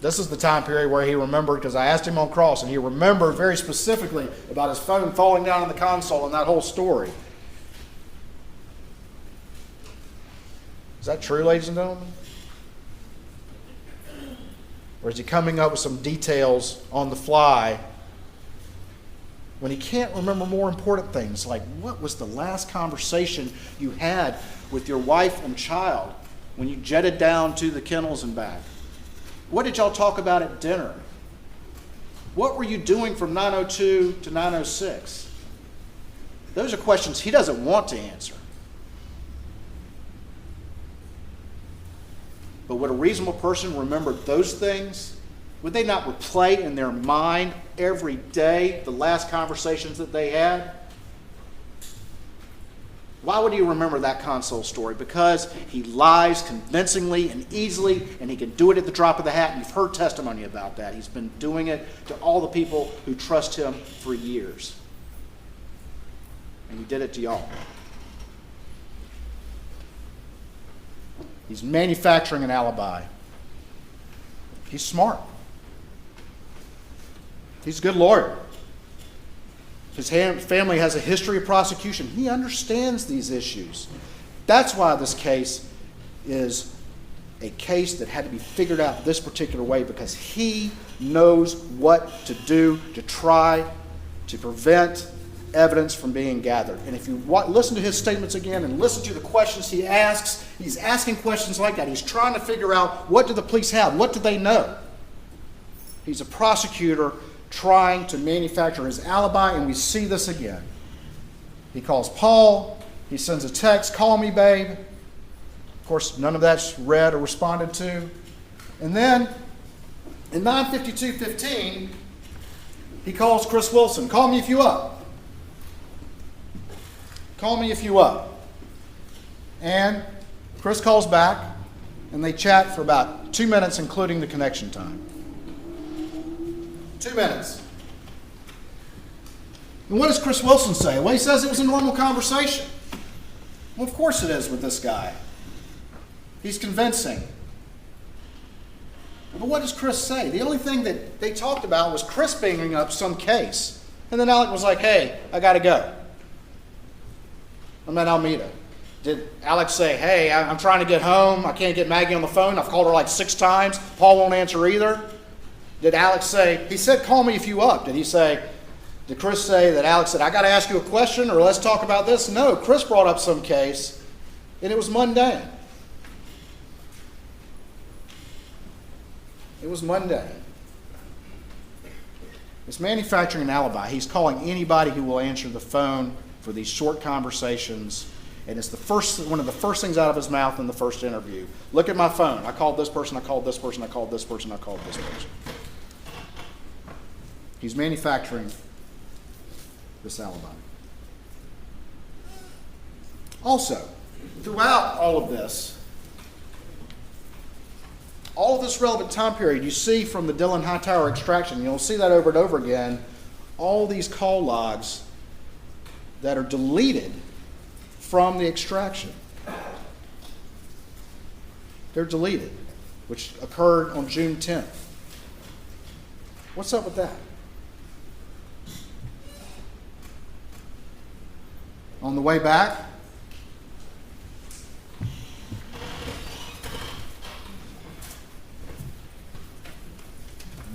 This is the time period where he remembered, because I asked him on cross, and he remembered very specifically about his phone falling down on the console and that whole story. Is that true, ladies and gentlemen? Or is he coming up with some details on the fly when he can't remember more important things, like what was the last conversation you had with your wife and child when you jetted down to the kennels and back? What did y'all talk about at dinner? What were you doing from 9:02 to 9:06? Those are questions he doesn't want to answer. But would a reasonable person remember those things Would they not replay in their mind every day the last conversations that they had? Why would you remember that console story? Because he lies convincingly and easily, and he can do it at the drop of the hat. And you've heard testimony about that. He's been doing it to all the people who trust him for years. And he did it to y'all. He's manufacturing an alibi. He's smart. He's a good lawyer. His family has a history of prosecution. He understands these issues. That's why this case is a case that had to be figured out this particular way, because he knows what to do to try to prevent evidence from being gathered. And if you listen to his statements again and listen to the questions he asks, he's asking questions like that. He's trying to figure out, what do the police have? What do they know? He's a prosecutor trying to manufacture his alibi, and we see this again. He calls Paul. He sends a text, "Call me, babe." Of course, none of that's read or responded to. And then, in 9:52:15, he calls Chris Wilson. "Call me if you up. Call me if you up." And Chris calls back, and they chat for about 2 minutes, including the connection time. 2 minutes. And what does Chris Wilson say? Well, he says it was a normal conversation. Well, of course it is with this guy. He's convincing. But what does Chris say? The only thing that they talked about was Chris bringing up some case. And then Alec was like, "Hey, I got to go. I'm at Alameda." Did Alex say, "Hey, I'm trying to get home. I can't get Maggie on the phone. I've called her like 6 times. Paul won't answer either"? Did Alex say, he said, "Call me if you up"? Did Chris say that Alex said, "I got to ask you a question," or "Let's talk about this"? No, Chris brought up some case, and it was mundane. It was mundane. It's manufacturing an alibi. He's calling anybody who will answer the phone for these short conversations, and it's one of the first things out of his mouth in the first interview. "Look at my phone. I called this person, I called this person, I called this person, I called this person." He's manufacturing this alibi. Also, throughout all of this relevant time period, you see from the Dillon Hightower extraction, you'll see that over and over again, all these call logs that are deleted from the extraction. They're deleted, which occurred on June 10th. What's up with that? On the way back,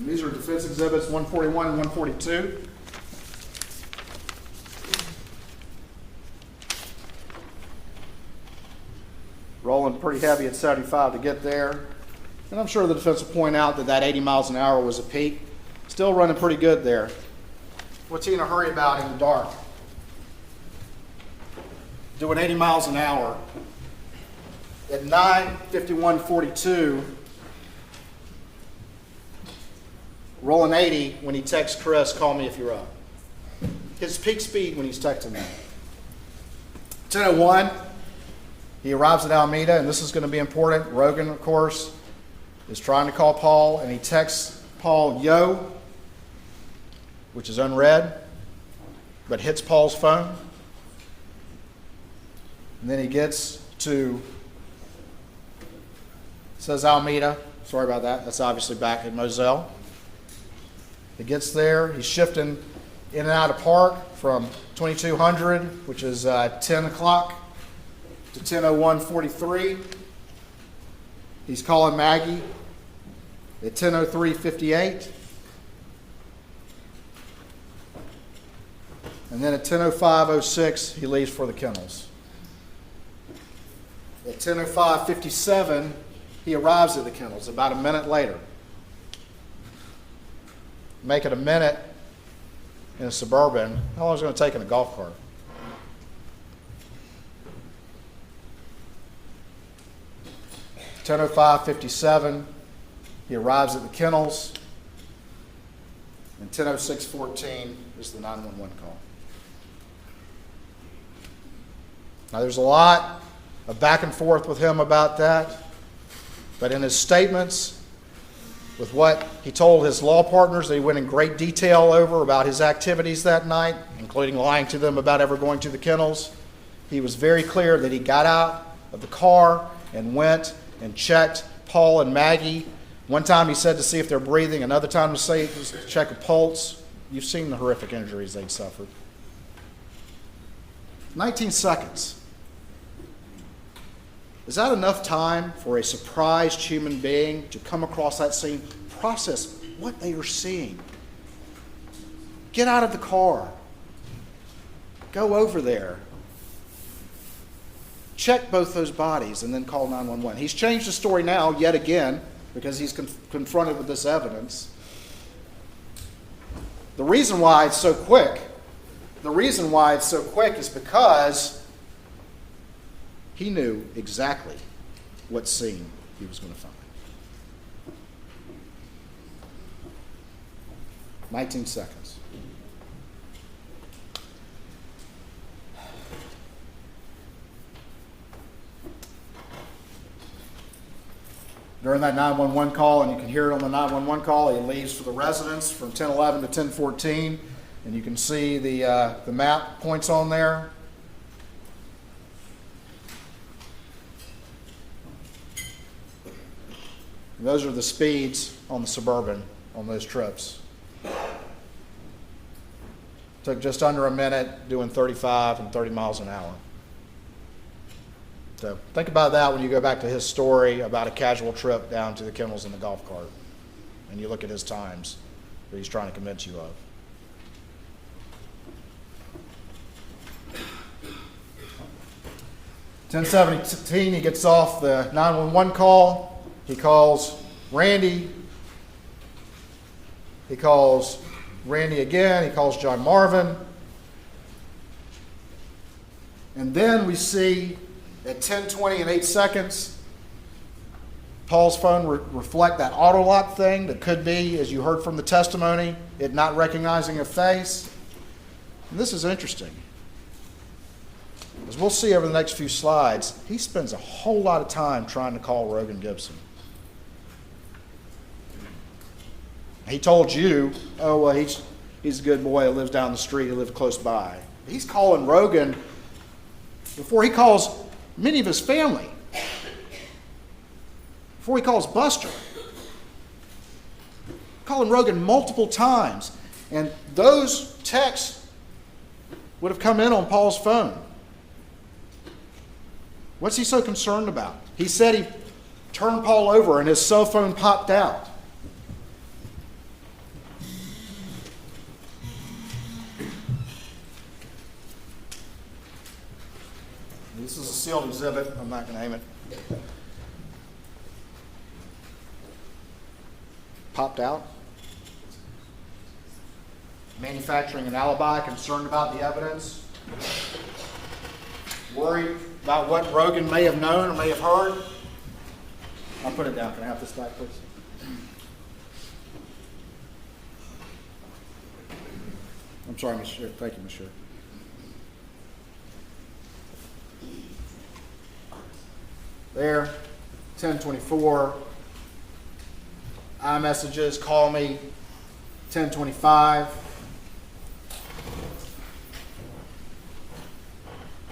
these are defense exhibits 141 and 142. Rolling pretty heavy at 75 to get there. And I'm sure the defense will point out that that 80 miles an hour was a peak. Still running pretty good there. What's he in a hurry about in the dark? Doing 80 miles an hour. At 9:51:42, rolling 80 when he texts Chris, "Call me if you're up." His peak speed when he's texting me. 10:01, he arrives at Alameda, and this is going to be important. Rogan, of course, is trying to call Paul, and he texts Paul, "Yo," which is unread, but hits Paul's phone. And then he gets to, says Alameda. Sorry about that. That's obviously back at Moselle. He gets there. He's shifting in and out of park from 2200, which is 10 o'clock, to 10:01:43. He's calling Maggie at 10:03:58. And then at 10:05:06, he leaves for the kennels. At 10:05:57, he arrives at the kennels about a minute later. Make it a minute in a Suburban. How long is it going to take in a golf cart? At 10:05:57, he arrives at the kennels. And 10:06:14 is the 911 call. Now, there's a lot of back and forth with him about that, but in his statements, with what he told his law partners that he went in great detail over about his activities that night, including lying to them about ever going to the kennels, he was very clear that he got out of the car and went and checked Paul and Maggie. One time he said to see if they're breathing, another time to check a pulse. You've seen the horrific injuries they'd suffered. 19 seconds. Is that enough time for a surprised human being to come across that scene, process what they are seeing? Get out of the car. Go over there. Check both those bodies and then call 911. He's changed the story now yet again because he's confronted with this evidence. The reason why it's so quick is because he knew exactly what scene he was going to find. 19 seconds. During that 911 call, and you can hear it on the 911 call, he leaves for the residence from 10:11 to 10:14, and you can see the map points on there. And those are the speeds on the Suburban on those trips. Took just under a minute, doing 35 and 30 miles an hour. So think about that when you go back to his story about a casual trip down to the kennels in the golf cart, and you look at his times that he's trying to convince you of. (10:17), he gets off the 911 call. He calls Randy. He calls Randy again. He calls John Marvin. And then we see at 10:20 and 8 seconds, Paul's phone reflect that auto lock thing that could be, as you heard from the testimony, it not recognizing a face. And this is interesting. As we'll see over the next few slides, he spends a whole lot of time trying to call Rogan Gibson. He told you, oh, well, he's a good boy, he lives down the street, he lives close by. He's calling Rogan before he calls many of his family, before he calls Buster. Calling Rogan multiple times. And those texts would have come in on Paul's phone. What's he so concerned about? He said he turned Paul over and his cell phone popped out. This is a sealed exhibit. I'm not going to name it. Popped out. Manufacturing an alibi, concerned about the evidence. Worried about what Rogan may have known or may have heard. I'll put it down. Can I have this back, please? I'm sorry, Monsieur. Thank you, Monsieur. There, 10:24. iMessages, call me, 10:25.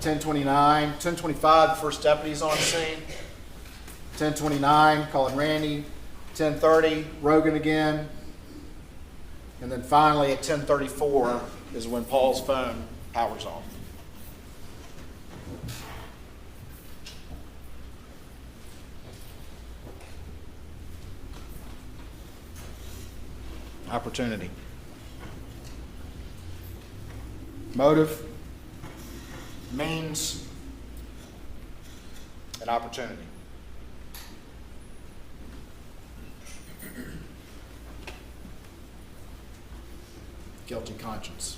10:29. 10:25, the first deputy's on scene. 10:29, calling Randy. 10:30, Rogan again. And then finally at 10:34 is when Paul's phone powers off. Opportunity. Motive, means, and opportunity. Guilty conscience.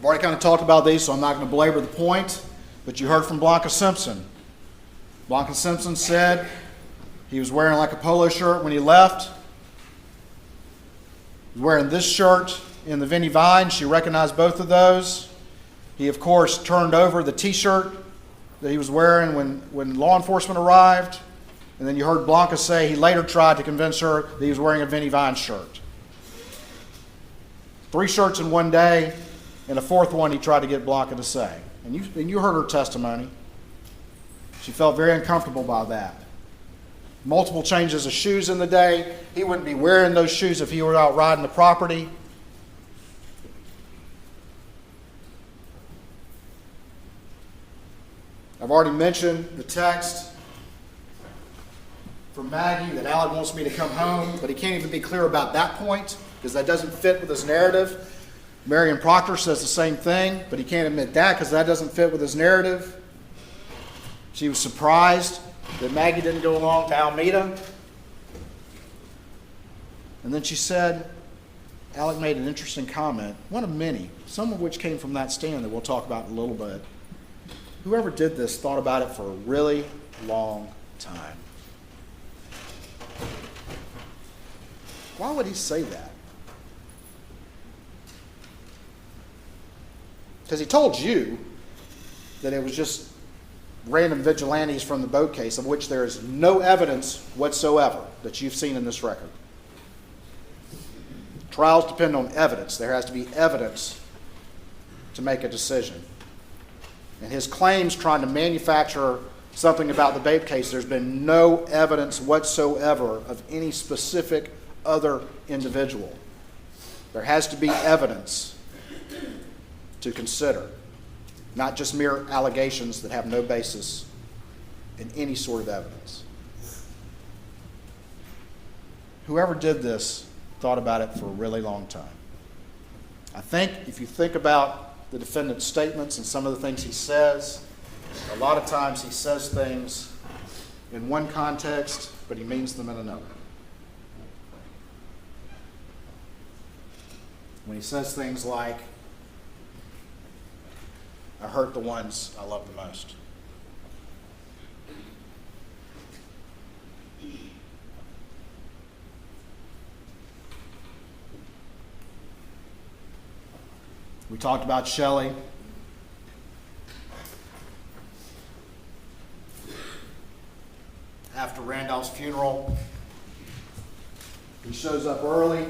I've already kind of talked about these, so I'm not going to belabor the point, but you heard from Blanca Simpson. Blanca Simpson said he was wearing like a polo shirt when he left. He was wearing this shirt in the Vinnie Vine. She recognized both of those. He, of course, turned over the T-shirt that he was wearing when law enforcement arrived. And then you heard Blanca say he later tried to convince her that he was wearing a Vinnie Vine shirt. 3 shirts in one day, and a 4th one he tried to get Blanca to say. And you heard her testimony. She felt very uncomfortable by that. Multiple changes of shoes in the day. He wouldn't be wearing those shoes if he were out riding the property. I've already mentioned the text from Maggie that Alec wants me to come home, but he can't even be clear about that point because that doesn't fit with his narrative. Marion Proctor says the same thing, but he can't admit that because that doesn't fit with his narrative. She was surprised that Maggie didn't go along to Alameda. And then she said, Alec made an interesting comment, one of many, some of which came from that stand that we'll talk about in a little bit. Whoever did this thought about it for a really long time. Why would he say that? Because he told you that it was just random vigilantes from the boat case, of which there is no evidence whatsoever that you've seen in this record. Trials depend on evidence. There has to be evidence to make a decision. And his claims trying to manufacture something about the Bape case, there's been no evidence whatsoever of any specific other individual. There has to be evidence to consider, not just mere allegations that have no basis in any sort of evidence. Whoever did this thought about it for a really long time. I think if you think about the defendant's statements and some of the things he says, a lot of times he says things in one context, but he means them in another. When he says things like, I hurt the ones I love the most. We talked about Shelley. After Randolph's funeral, he shows up early.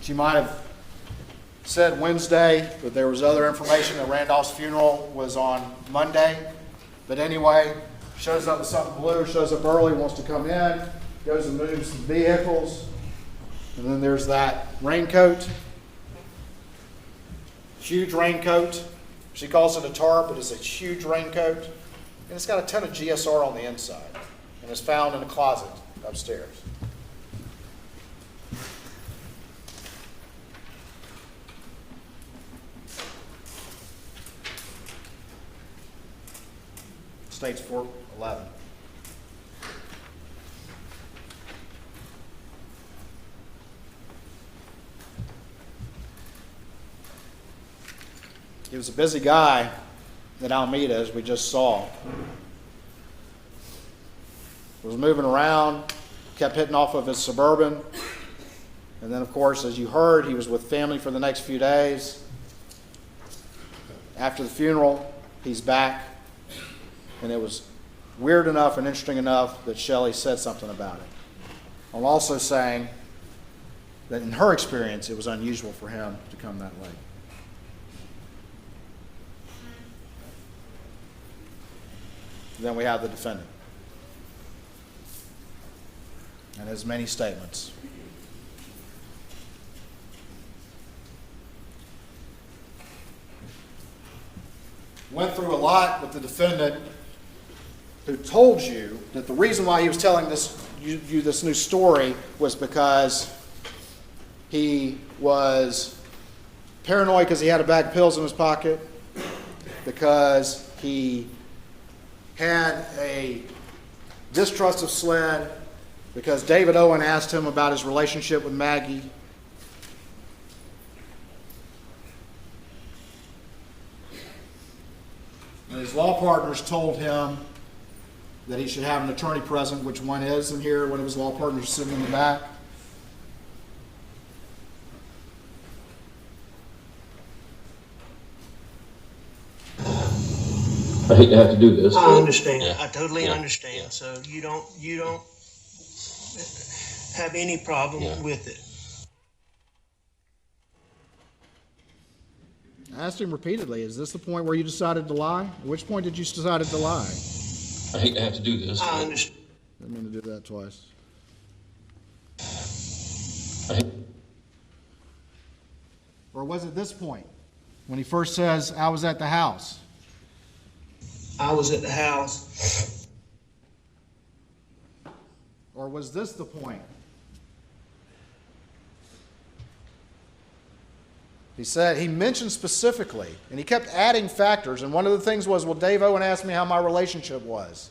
She might have said Wednesday, but there was other information that Randolph's funeral was on Monday. But anyway, shows up with something blue, shows up early, wants to come in, goes and moves some vehicles. And then there's that raincoat, huge raincoat. She calls it a tarp, but it's a huge raincoat. And it's got a ton of GSR on the inside. And it's found in a closet upstairs. States 411. He was a busy guy at Alameda, as we just saw. Was moving around, kept hitting off of his Suburban. And then, of course, as you heard, he was with family for the next few days. After the funeral, he's back. And it was weird enough and interesting enough that Shelley said something about it. I'm also saying that in her experience, it was unusual for him to come that late. Then we have the defendant and his many statements. Went through a lot with the defendant, who told you that the reason why he was telling you this new story was because he was paranoid because he had a bag of pills in his pocket, because he had a distrust of SLED, because David Owen asked him about his relationship with Maggie, And his law partners told him that he should have an attorney present, which one is in here, one of his law partners sitting in the back. I hate to have to do this. I but- understand. Yeah. I totally Yeah. understand. Yeah. So you don't have any problem Yeah. with it. I asked him repeatedly, is this the point where you decided to lie? At which point did you decide to lie? I hate to have to do this. I but- understand. Didn't mean to do that twice. I hate- Or was it this point, when he first says, I was at the house? I was at the house. Or was this the point? He said, he mentioned specifically, and he kept adding factors, and one of the things was, well, Dave Owen asked me how my relationship was.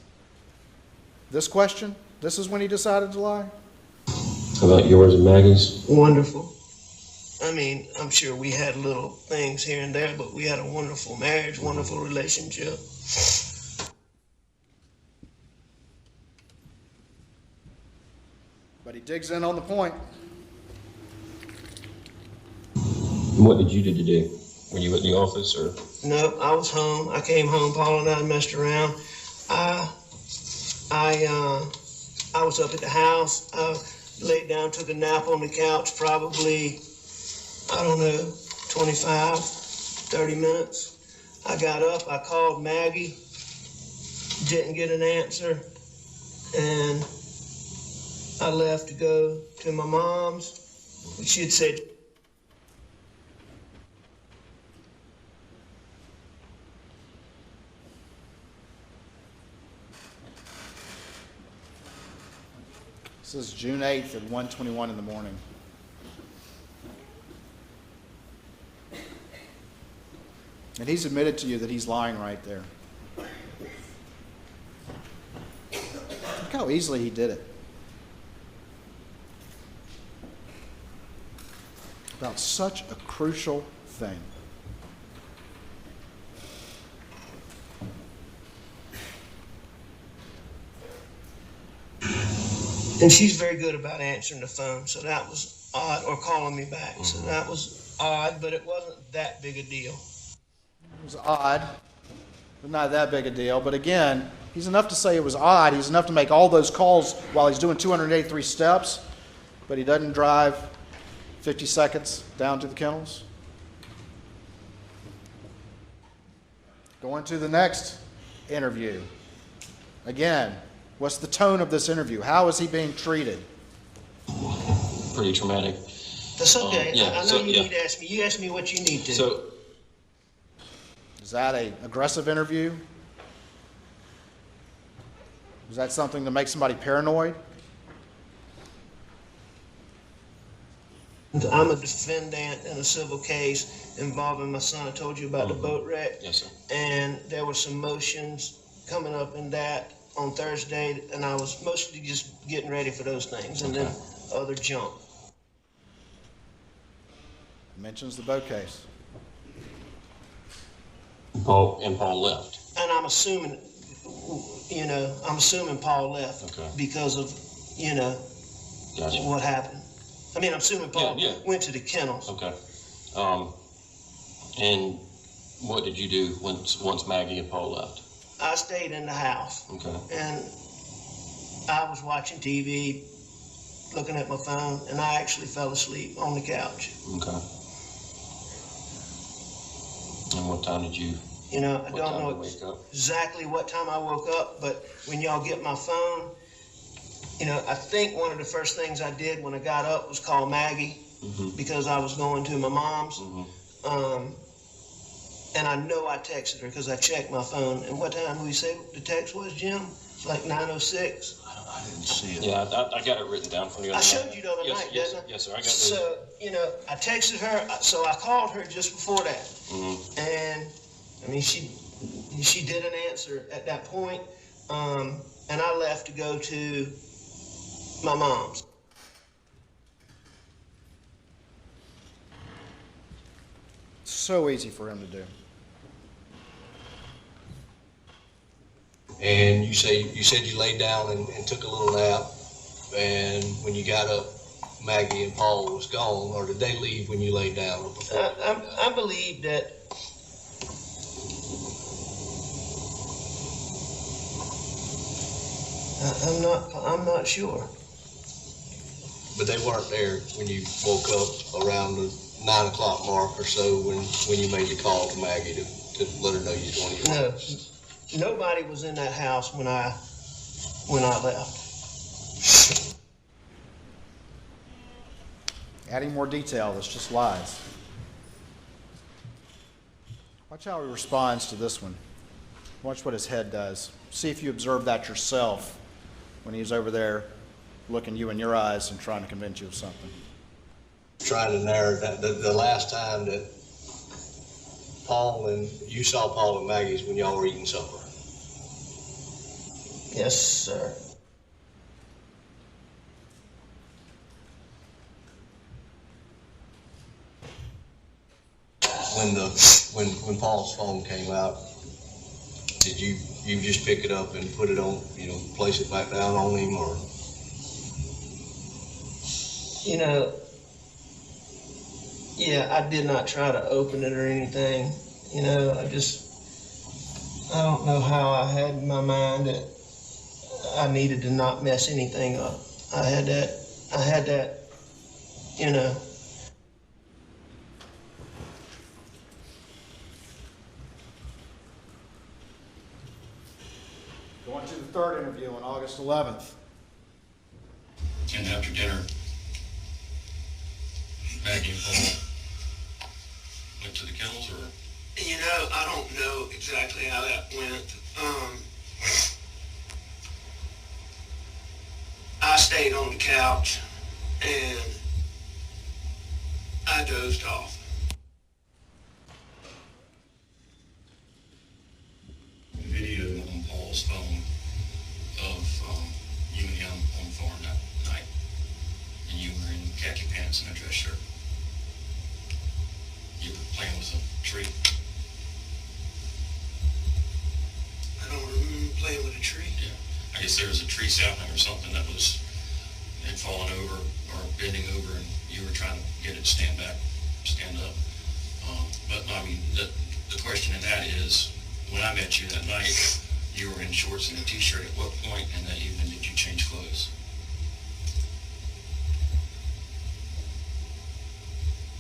This question? This is when he decided to lie? How about yours and Maggie's? Wonderful. I mean, I'm sure we had little things here and there, but we had a wonderful marriage, wonderful relationship. But he digs in on the point. And what did you do today? Were you at the office or? No, I was home. I came home. Paul and I messed around. I was up at the house. I laid down, took a nap on the couch, probably, I don't know, 25, 30 minutes. I got up, I called Maggie, didn't get an answer, and I left to go to my mom's. She had said, This is June 8th at 1:21 in the morning. And he's admitted to you that he's lying right there. Look how easily he did it. About such a crucial thing. and she's very good about answering the phone, so that was odd, or calling me back. So that was odd, but it wasn't that big a deal. It was odd, but not that big a deal. But again, he's enough to say it was odd. He's enough to make all those calls while he's doing 283 steps, but he doesn't drive 50 seconds down to the kennels. Going to the next interview. Again, what's the tone of this interview? How is he being treated? Pretty traumatic. That's okay. Yeah, I know so, you yeah. need to ask me. You ask me what you need to. So, Is that an aggressive interview? Is that something to make somebody paranoid? I'm a defendant in a civil case involving my son. I told you about the boat wreck. yes, sir. And there were some motions coming up in that on Thursday, and I was mostly just getting ready for those things, and then other junk. Mentions the boat case. Paul left. And I'm assuming, I'm assuming Paul left Okay. because of, Gotcha. what happened. I mean, I'm assuming Paul Yeah. went to the kennels. Okay. And what did you do once Maggie and Paul left? I stayed in the house, Okay. and I was watching TV, looking at my phone, and I actually fell asleep on the couch. Okay. And what time did you? I What don't time know did you wake up? exactly what time I woke up, but when y'all get my phone, I think one of the first things I did when I got up was call Maggie because I was going to my mom's. And I know I texted her because I checked my phone. And what time did we say the text was, Jim? It's like 9:06. I didn't see it. Yeah, I got it written down from the other I night. showed you the other yes, night, yes, didn't I? Yes, sir. I got So, I texted her, so I called her just before that. And, she didn't answer at that point. And I left to go to my mom's. So easy for him to do. and you said you laid down and took a little nap, and when you got up, Maggie and Paul was gone, or did they leave when you laid down? Or before? I believe that I'm not sure. But they weren't there when you woke up around the 9 o'clock mark or so when you made the call to Maggie to let her know you was going to your No, nobody was in that house when I left. Adding more detail, that's just lies. Watch how he responds to this one. Watch what his head does. See if you observe that yourself when he's over there looking you in your eyes and trying to convince you of something. trying to narrow that. The last time that you saw Paul and Maggie's when y'all were eating supper. Yes, sir. When Paul's phone came out, did you just pick it up and put it on, place it back down on him, or? Yeah, I did not try to open it or anything. I don't know how I had in my mind that I needed to not mess anything up. I had that, Going to the third interview on August 11th. And after dinner, Maggie and Paul went to the kennels, or? I don't know exactly how that went. I stayed on the couch and I dozed off. Video on Paul's phone of you and him on the farm that night, and you were in khaki pants and a dress shirt. You were playing with a tree. I don't remember playing with a tree. Yeah, I guess there was a tree sapling or something that had fallen over or bending over, and you were trying to get it to stand up. But I mean, the question in that is, when I met you that night, you were in shorts and a t-shirt. At what point in that evening did you change clothes?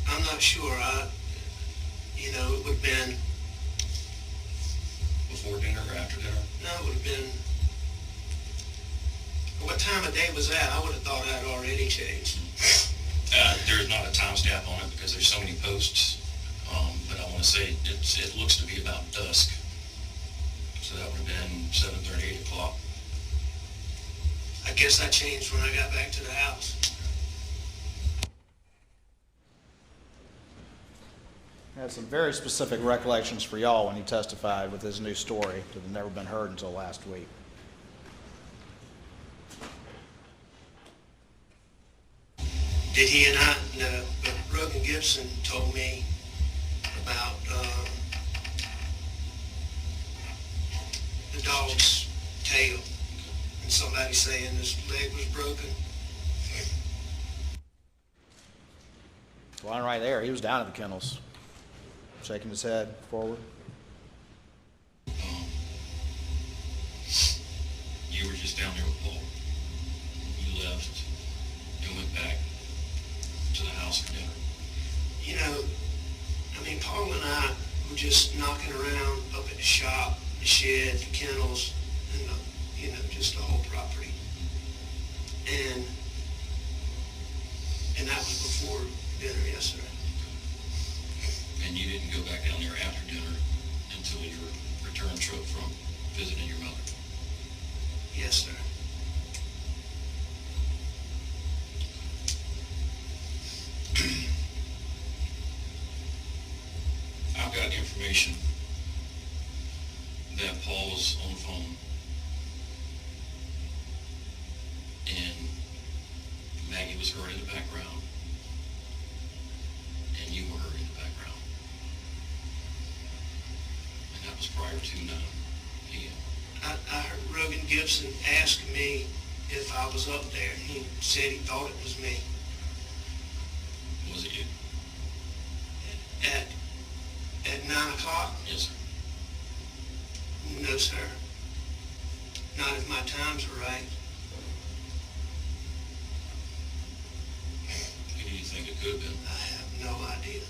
I'm not sure. It would have been, Before dinner or after dinner? no, it would have been, what time of day was that? I would have thought I had already changed. There's not a timestamp on it because there's so many posts, but I want to say it looks to be about dusk. So that would have been 7:30, 8 o'clock. I guess I changed when I got back to the house. He had some very specific recollections for y'all when he testified with his new story that had never been heard until last week. Did he and I know? But Rogan Gibson told me about the dog's tail and somebody saying his leg was broken. One right there, he was down at the kennels, shaking his head forward. You were just down there with Paul. You left and went back to the house for dinner. Paul and I were just knocking around up at the shop, the shed, the kennels, and just the whole property. And that was before dinner yesterday. And you didn't go back down there after dinner until your return trip from visiting your mother. Yes, sir. I've got information that Paul was on the phone and Maggie was heard in the background and you were heard in the background. And that was prior to 9 p.m. I heard Rogan Gibson ask me if I was up there, and he said he thought it was me. Was it you? At 9 o'clock? Yes, sir. No, sir. Not if my times are right. Who do you think it could have been? I have no idea.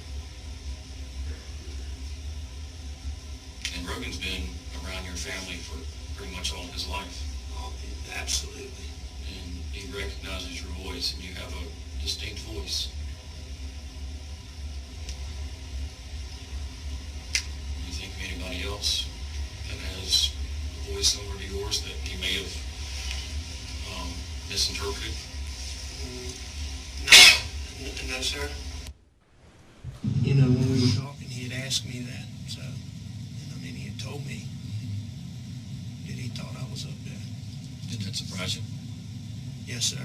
And Rogan's been around your family for pretty much all his life. Oh, absolutely. And he recognizes your voice, and you have a distinct voice. Do you think of anybody else that has a voice similar to yours that he may have misinterpreted? No, sir. You know, when we were talking, he had asked me that, so, I mean, he had told me that he thought I was up there. Did that surprise you? Yes, sir.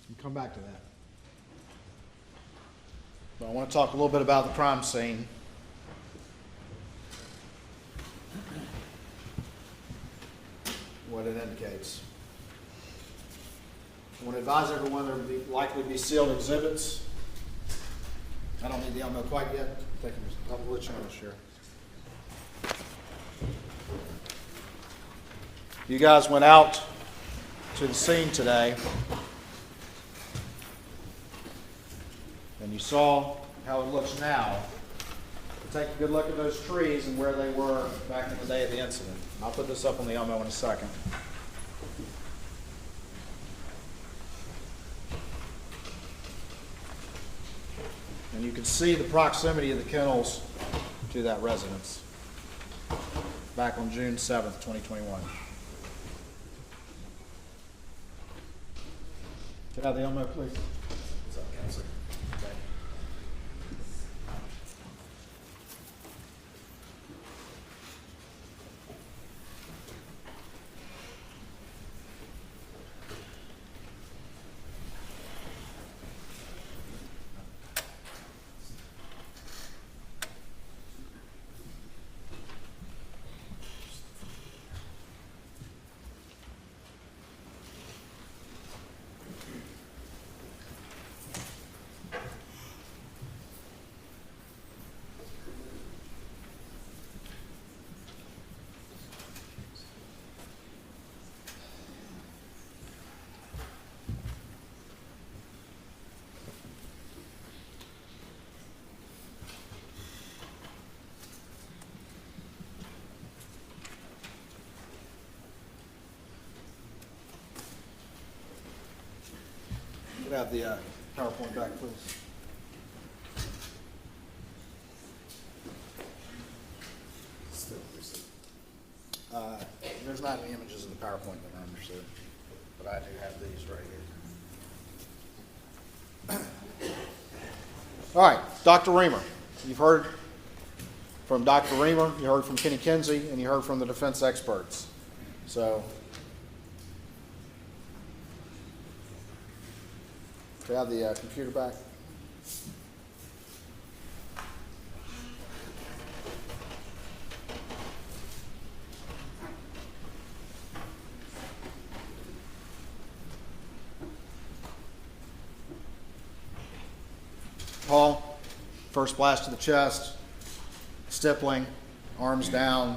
We'll come back to that. But I want to talk a little bit about the crime scene. What it indicates. I want to advise everyone there will likely be sealed exhibits. I don't need the ammo quite yet. I'll let you know this year. You guys went out to the scene today, and you saw how it looks now. Take a good look at those trees and where they were back in the day of the incident. I'll put this up on the Elmo in a second. And you can see the proximity of the kennels to that residence back on June 7th, 2021. Can I have the Elmo, please? What's up, Counselor? Okay. Could I have the PowerPoint back, please? There's not any images in the PowerPoint that I understood, but I do have these right here. All right, Dr. Reamer. You've heard from Dr. Reamer, you heard from Kenny Kinsey, and you heard from the defense experts. So, could I have the computer back? Paul, first blast to the chest, stippling, arms down,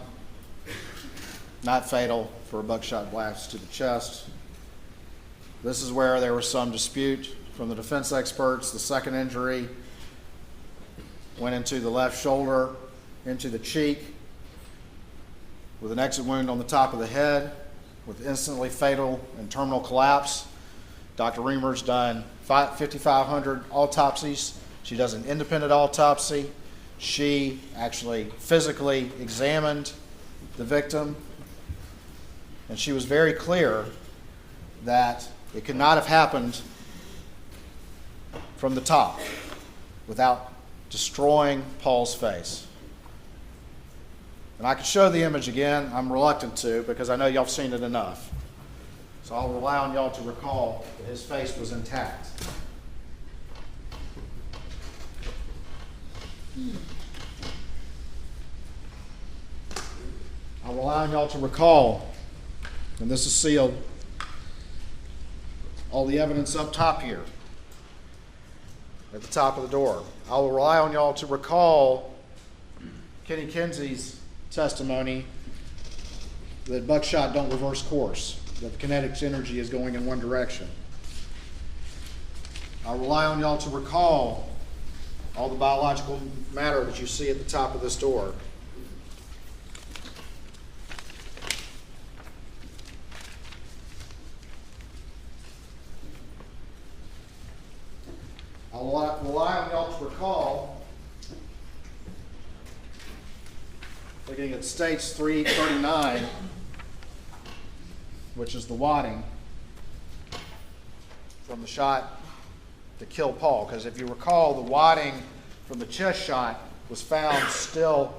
not fatal for a buckshot blast to the chest. This is where there was some dispute from the defense experts. The second injury went into the left shoulder, into the cheek, with an exit wound on the top of the head, with instantly fatal and terminal collapse. Dr. Reamer's done 5,500 autopsies. She does an independent autopsy. She actually physically examined the victim And she was very clear that it could not have happened from the top without destroying Paul's face. And I could show the image again. I'm reluctant to because I know y'all have seen it enough. So I'll rely on y'all to recall that his face was intact. I'll rely on y'all to recall, and this is sealed, all the evidence up top here at the top of the door. I will rely on y'all to recall Kenny Kinsey's testimony that buckshot don't reverse course, that the kinetic energy is going in one direction. I'll rely on y'all to recall all the biological matter that you see at the top of this door. I'll rely on y'all to recall, looking at States 339, which is the wadding from the shot to kill Paul. Because if you recall, the wadding from the chest shot was found still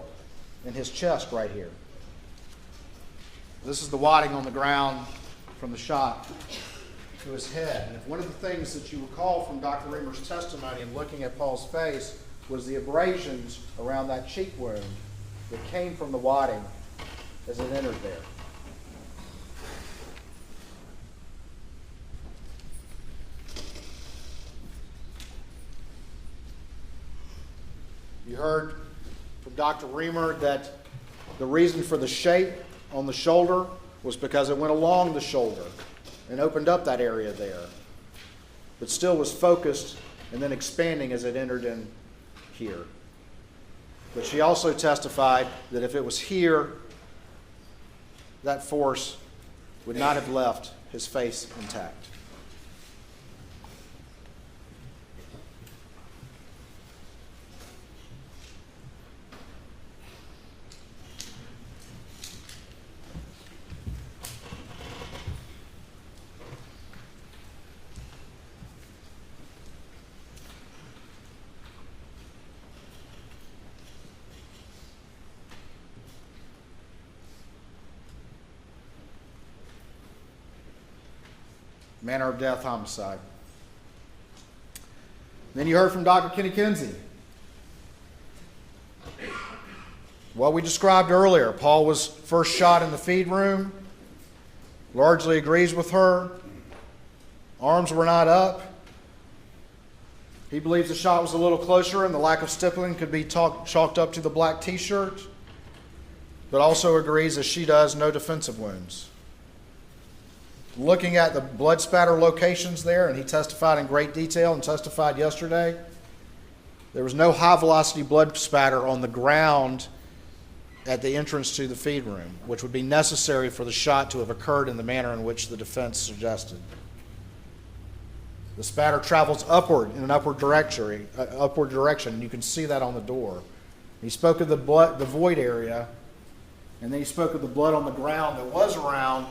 in his chest right here. This is the wadding on the ground from the shot to his head. And if one of the things that you recall from Dr. Reamer's testimony in looking at Paul's face was the abrasions around that cheek wound that came from the wadding as it entered there. You heard from Dr. Reamer that the reason for the shape on the shoulder was because it went along the shoulder and opened up that area there, but still was focused and then expanding as it entered in here. But she also testified that if it was here, that force would not have left his face intact. Manner of death, homicide. Then you heard from Dr. Kenny Kinsey. What we described earlier, Paul was first shot in the feed room, largely agrees with her. Arms were not up. He believes the shot was a little closer and the lack of stippling could be chalked up to the black t-shirt, but also agrees, as she does, no defensive wounds. Looking at the blood spatter locations there, and he testified in great detail and testified yesterday, there was no high velocity blood spatter on the ground at the entrance to the feed room, which would be necessary for the shot to have occurred in the manner in which the defense suggested. The spatter travels upward in an upward direction, and you can see that on the door. He spoke of the void area, and then he spoke of the blood on the ground that was around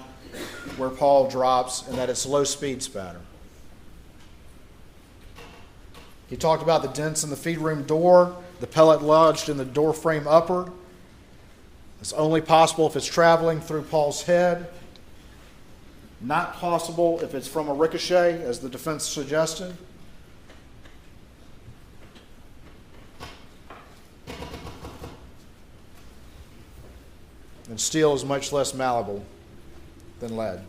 where Paul drops, and that it's low speed spatter. He talked about the dents in the feed room door, the pellet lodged in the door frame upward. It's only possible if it's traveling through Paul's head. Not possible if it's from a ricochet, as the defense suggested. And steel is much less malleable than lead.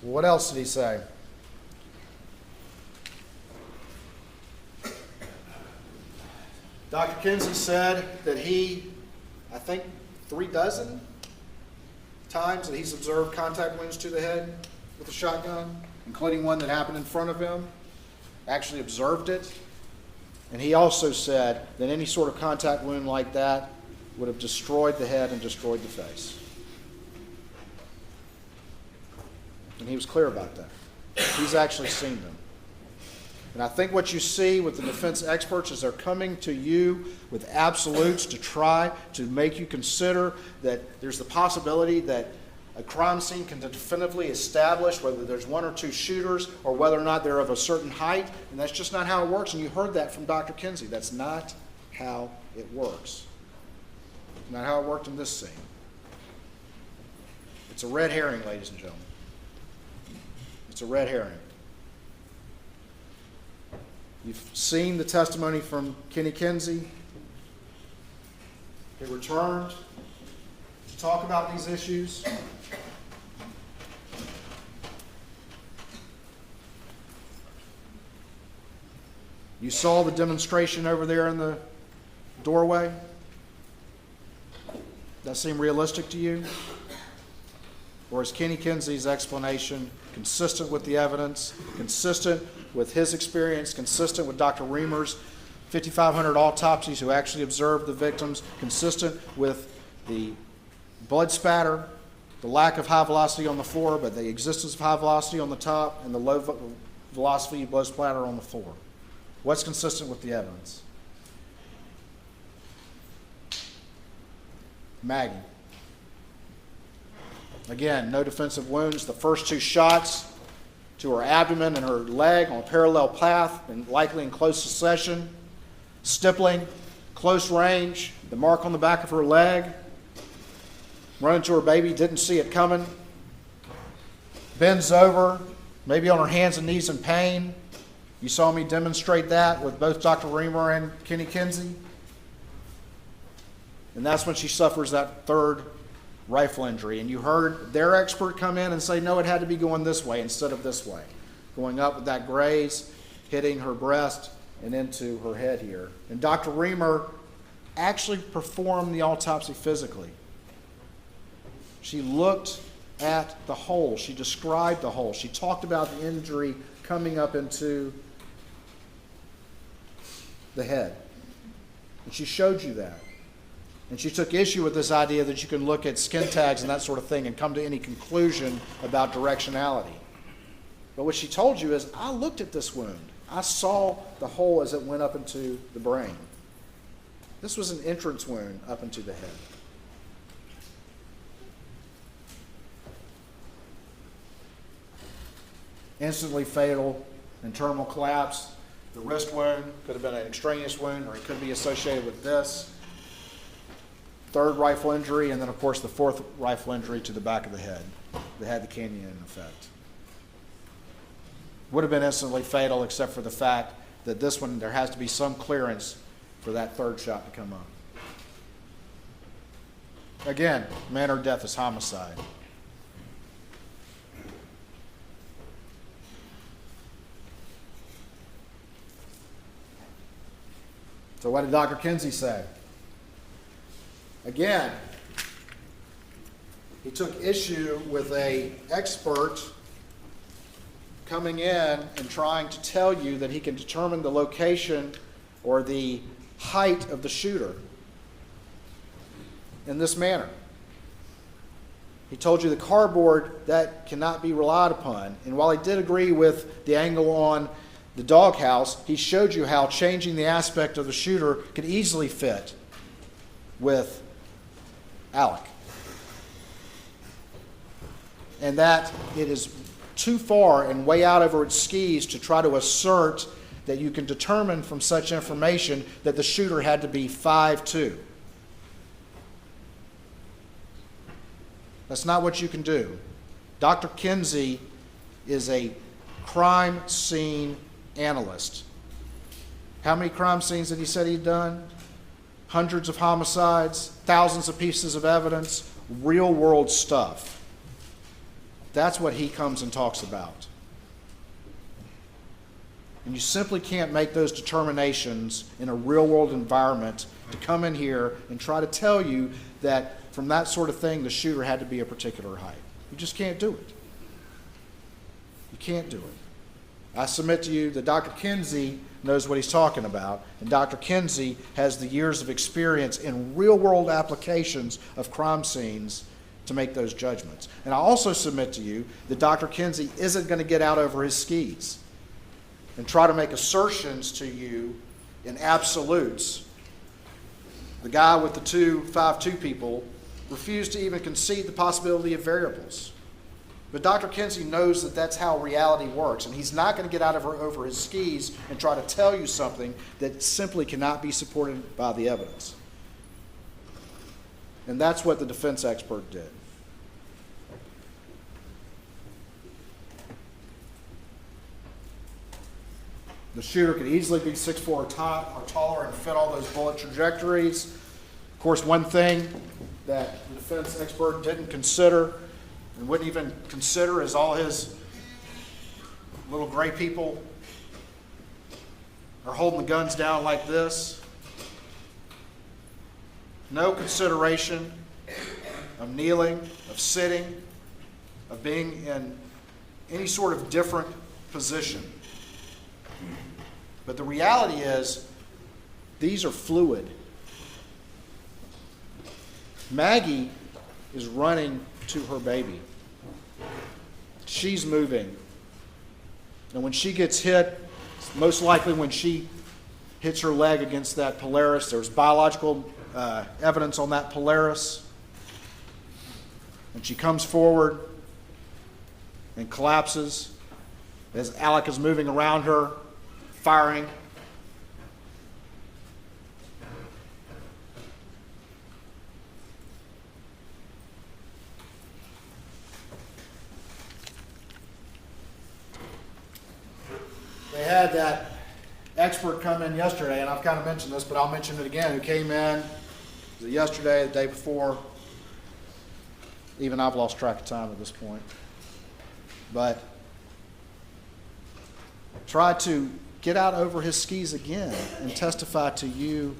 What else did he say? Dr. Kinsey said that he, I think 36 times that he's observed contact wounds to the head with a shotgun, including one that happened in front of him, actually observed it. And he also said that any sort of contact wound like that would have destroyed the head and destroyed the face. And he was clear about that. He's actually seen them. And I think what you see with the defense experts is they're coming to you with absolutes to try to make you consider that there's the possibility that a crime scene can definitively establish whether there's one or two shooters or whether or not they're of a certain height. And that's just not how it works. And you heard that from Dr. Kinsey. That's not how it works. Not how it worked in this scene. It's a red herring, ladies and gentlemen. It's a red herring. You've seen the testimony from Kenny Kinsey. He returned to talk about these issues. You saw the demonstration over there in the doorway? That seem realistic to you? Or is Kenny Kinsey's explanation consistent with the evidence, consistent with his experience, consistent with Dr. Reamer's 5,500 autopsies who actually observed the victims, consistent with the blood spatter, the lack of high velocity on the floor, but the existence of high velocity on the top, and the low velocity blood splatter on the floor? What's consistent with the evidence? Maggie. Again, no defensive wounds. The first two shots to her abdomen and her leg on a parallel path and likely in close succession. Stippling, close range, the mark on the back of her leg. Running to her baby, didn't see it coming. Bends over, maybe on her hands and knees in pain. You saw me demonstrate that with both Dr. Reamer and Kenny Kinsey. And that's when she suffers that third rifle injury. And you heard their expert come in and say, no, it had to be going this way instead of this way. Going up with that graze, hitting her breast and into her head here. And Dr. Reamer actually performed the autopsy physically. She looked at the hole. She described the hole. She talked about the injury coming up into the head. And she showed you that. And she took issue with this idea that you can look at skin tags and that sort of thing and come to any conclusion about directionality. But what she told you is, I looked at this wound. I saw the hole as it went up into the brain. This was an entrance wound up into the head. Instantly fatal and terminal collapse. The wrist wound could have been an extraneous wound, or it could be associated with this. Third rifle injury, and then, of course, the fourth rifle injury to the back of the head that had the canyon effect. Would have been instantly fatal, except for the fact that this one, there has to be some clearance for that third shot to come up. Again, manner of death is homicide. So what did Dr. Kinsey say? Again, he took issue with an expert coming in and trying to tell you that he can determine the location or the height of the shooter in this manner. He told you the cardboard, that cannot be relied upon. And while he did agree with the angle on the doghouse, he showed you how changing the aspect of the shooter could easily fit with Alec. And that it is too far and way out over its skis to try to assert that you can determine from such information that the shooter had to be 5'2". That's not what you can do. Dr. Kinsey is a crime scene analyst. How many crime scenes did he say he'd done? Hundreds of homicides, thousands of pieces of evidence, real world stuff. That's what he comes and talks about. And you simply can't make those determinations in a real world environment to come in here and try to tell you that from that sort of thing the shooter had to be a particular height. You just can't do it. You can't do it. I submit to you that Dr. Kinsey knows what he's talking about, and Dr. Kinsey has the years of experience in real-world applications of crime scenes to make those judgments. And I also submit to you that Dr. Kinsey isn't going to get out over his skis and try to make assertions to you in absolutes, the guy with the 5'2" people refused to even concede the possibility of variables. But Dr. Kinsey knows that that's how reality works, and he's not going to get out of over his skis and try to tell you something that simply cannot be supported by the evidence. And that's what the defense expert did. The shooter could easily be 6'4" or taller and fit all those bullet trajectories. Of course, one thing that the defense expert didn't consider and wouldn't even consider is all his little gray people are holding the guns down like this. No consideration of kneeling, of sitting, of being in any sort of different position. But the reality is, these are fluid. Maggie is running to her baby. She's moving. And when she gets hit, most likely when she hits her leg against that Polaris, there's biological evidence on that Polaris. And she comes forward and collapses as Alec is moving around her, firing. They had that expert come in yesterday, and I've kind of mentioned this, but I'll mention it again, who came in, was it yesterday, the day before? Even I've lost track of time at this point. But tried to get out over his skis again and testify to you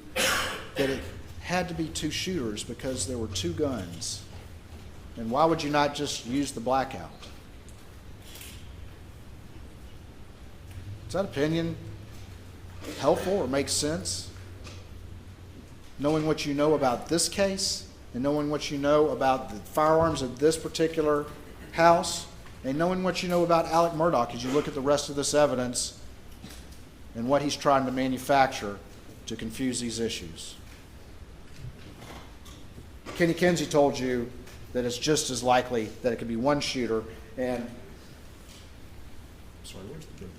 that it had to be two shooters because there were two guns. And why would you not just use the blackout? Is that opinion helpful or makes sense? Knowing what you know about this case and knowing what you know about the firearms of this particular house and knowing what you know about Alec Murdaugh as you look at the rest of this evidence and what he's trying to manufacture to confuse these issues. Kenny Kinsey told you that it's just as likely that it could be one shooter, and sorry, where's the kids?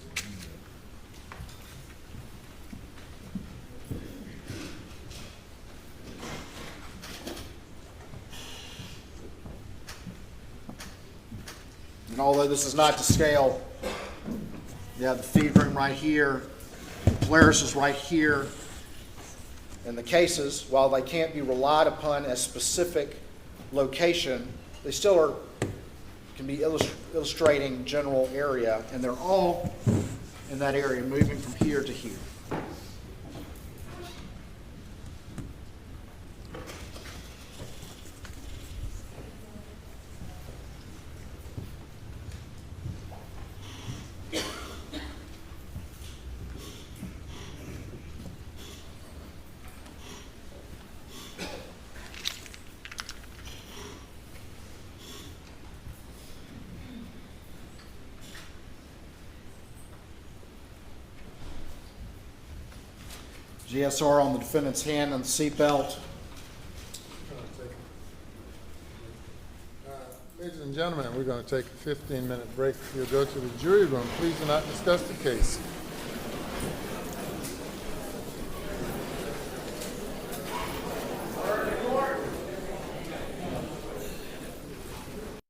And although this is not to scale, you have the feed room right here, the Polaris is right here, and the cases, while they can't be relied upon as specific location, they still can be illustrating general area, and they're all in that area, moving from here to here. GSR on the defendant's hand on the seatbelt. Ladies and gentlemen, we're going to take a 15-minute break. You'll go to the jury room. Please do not discuss the case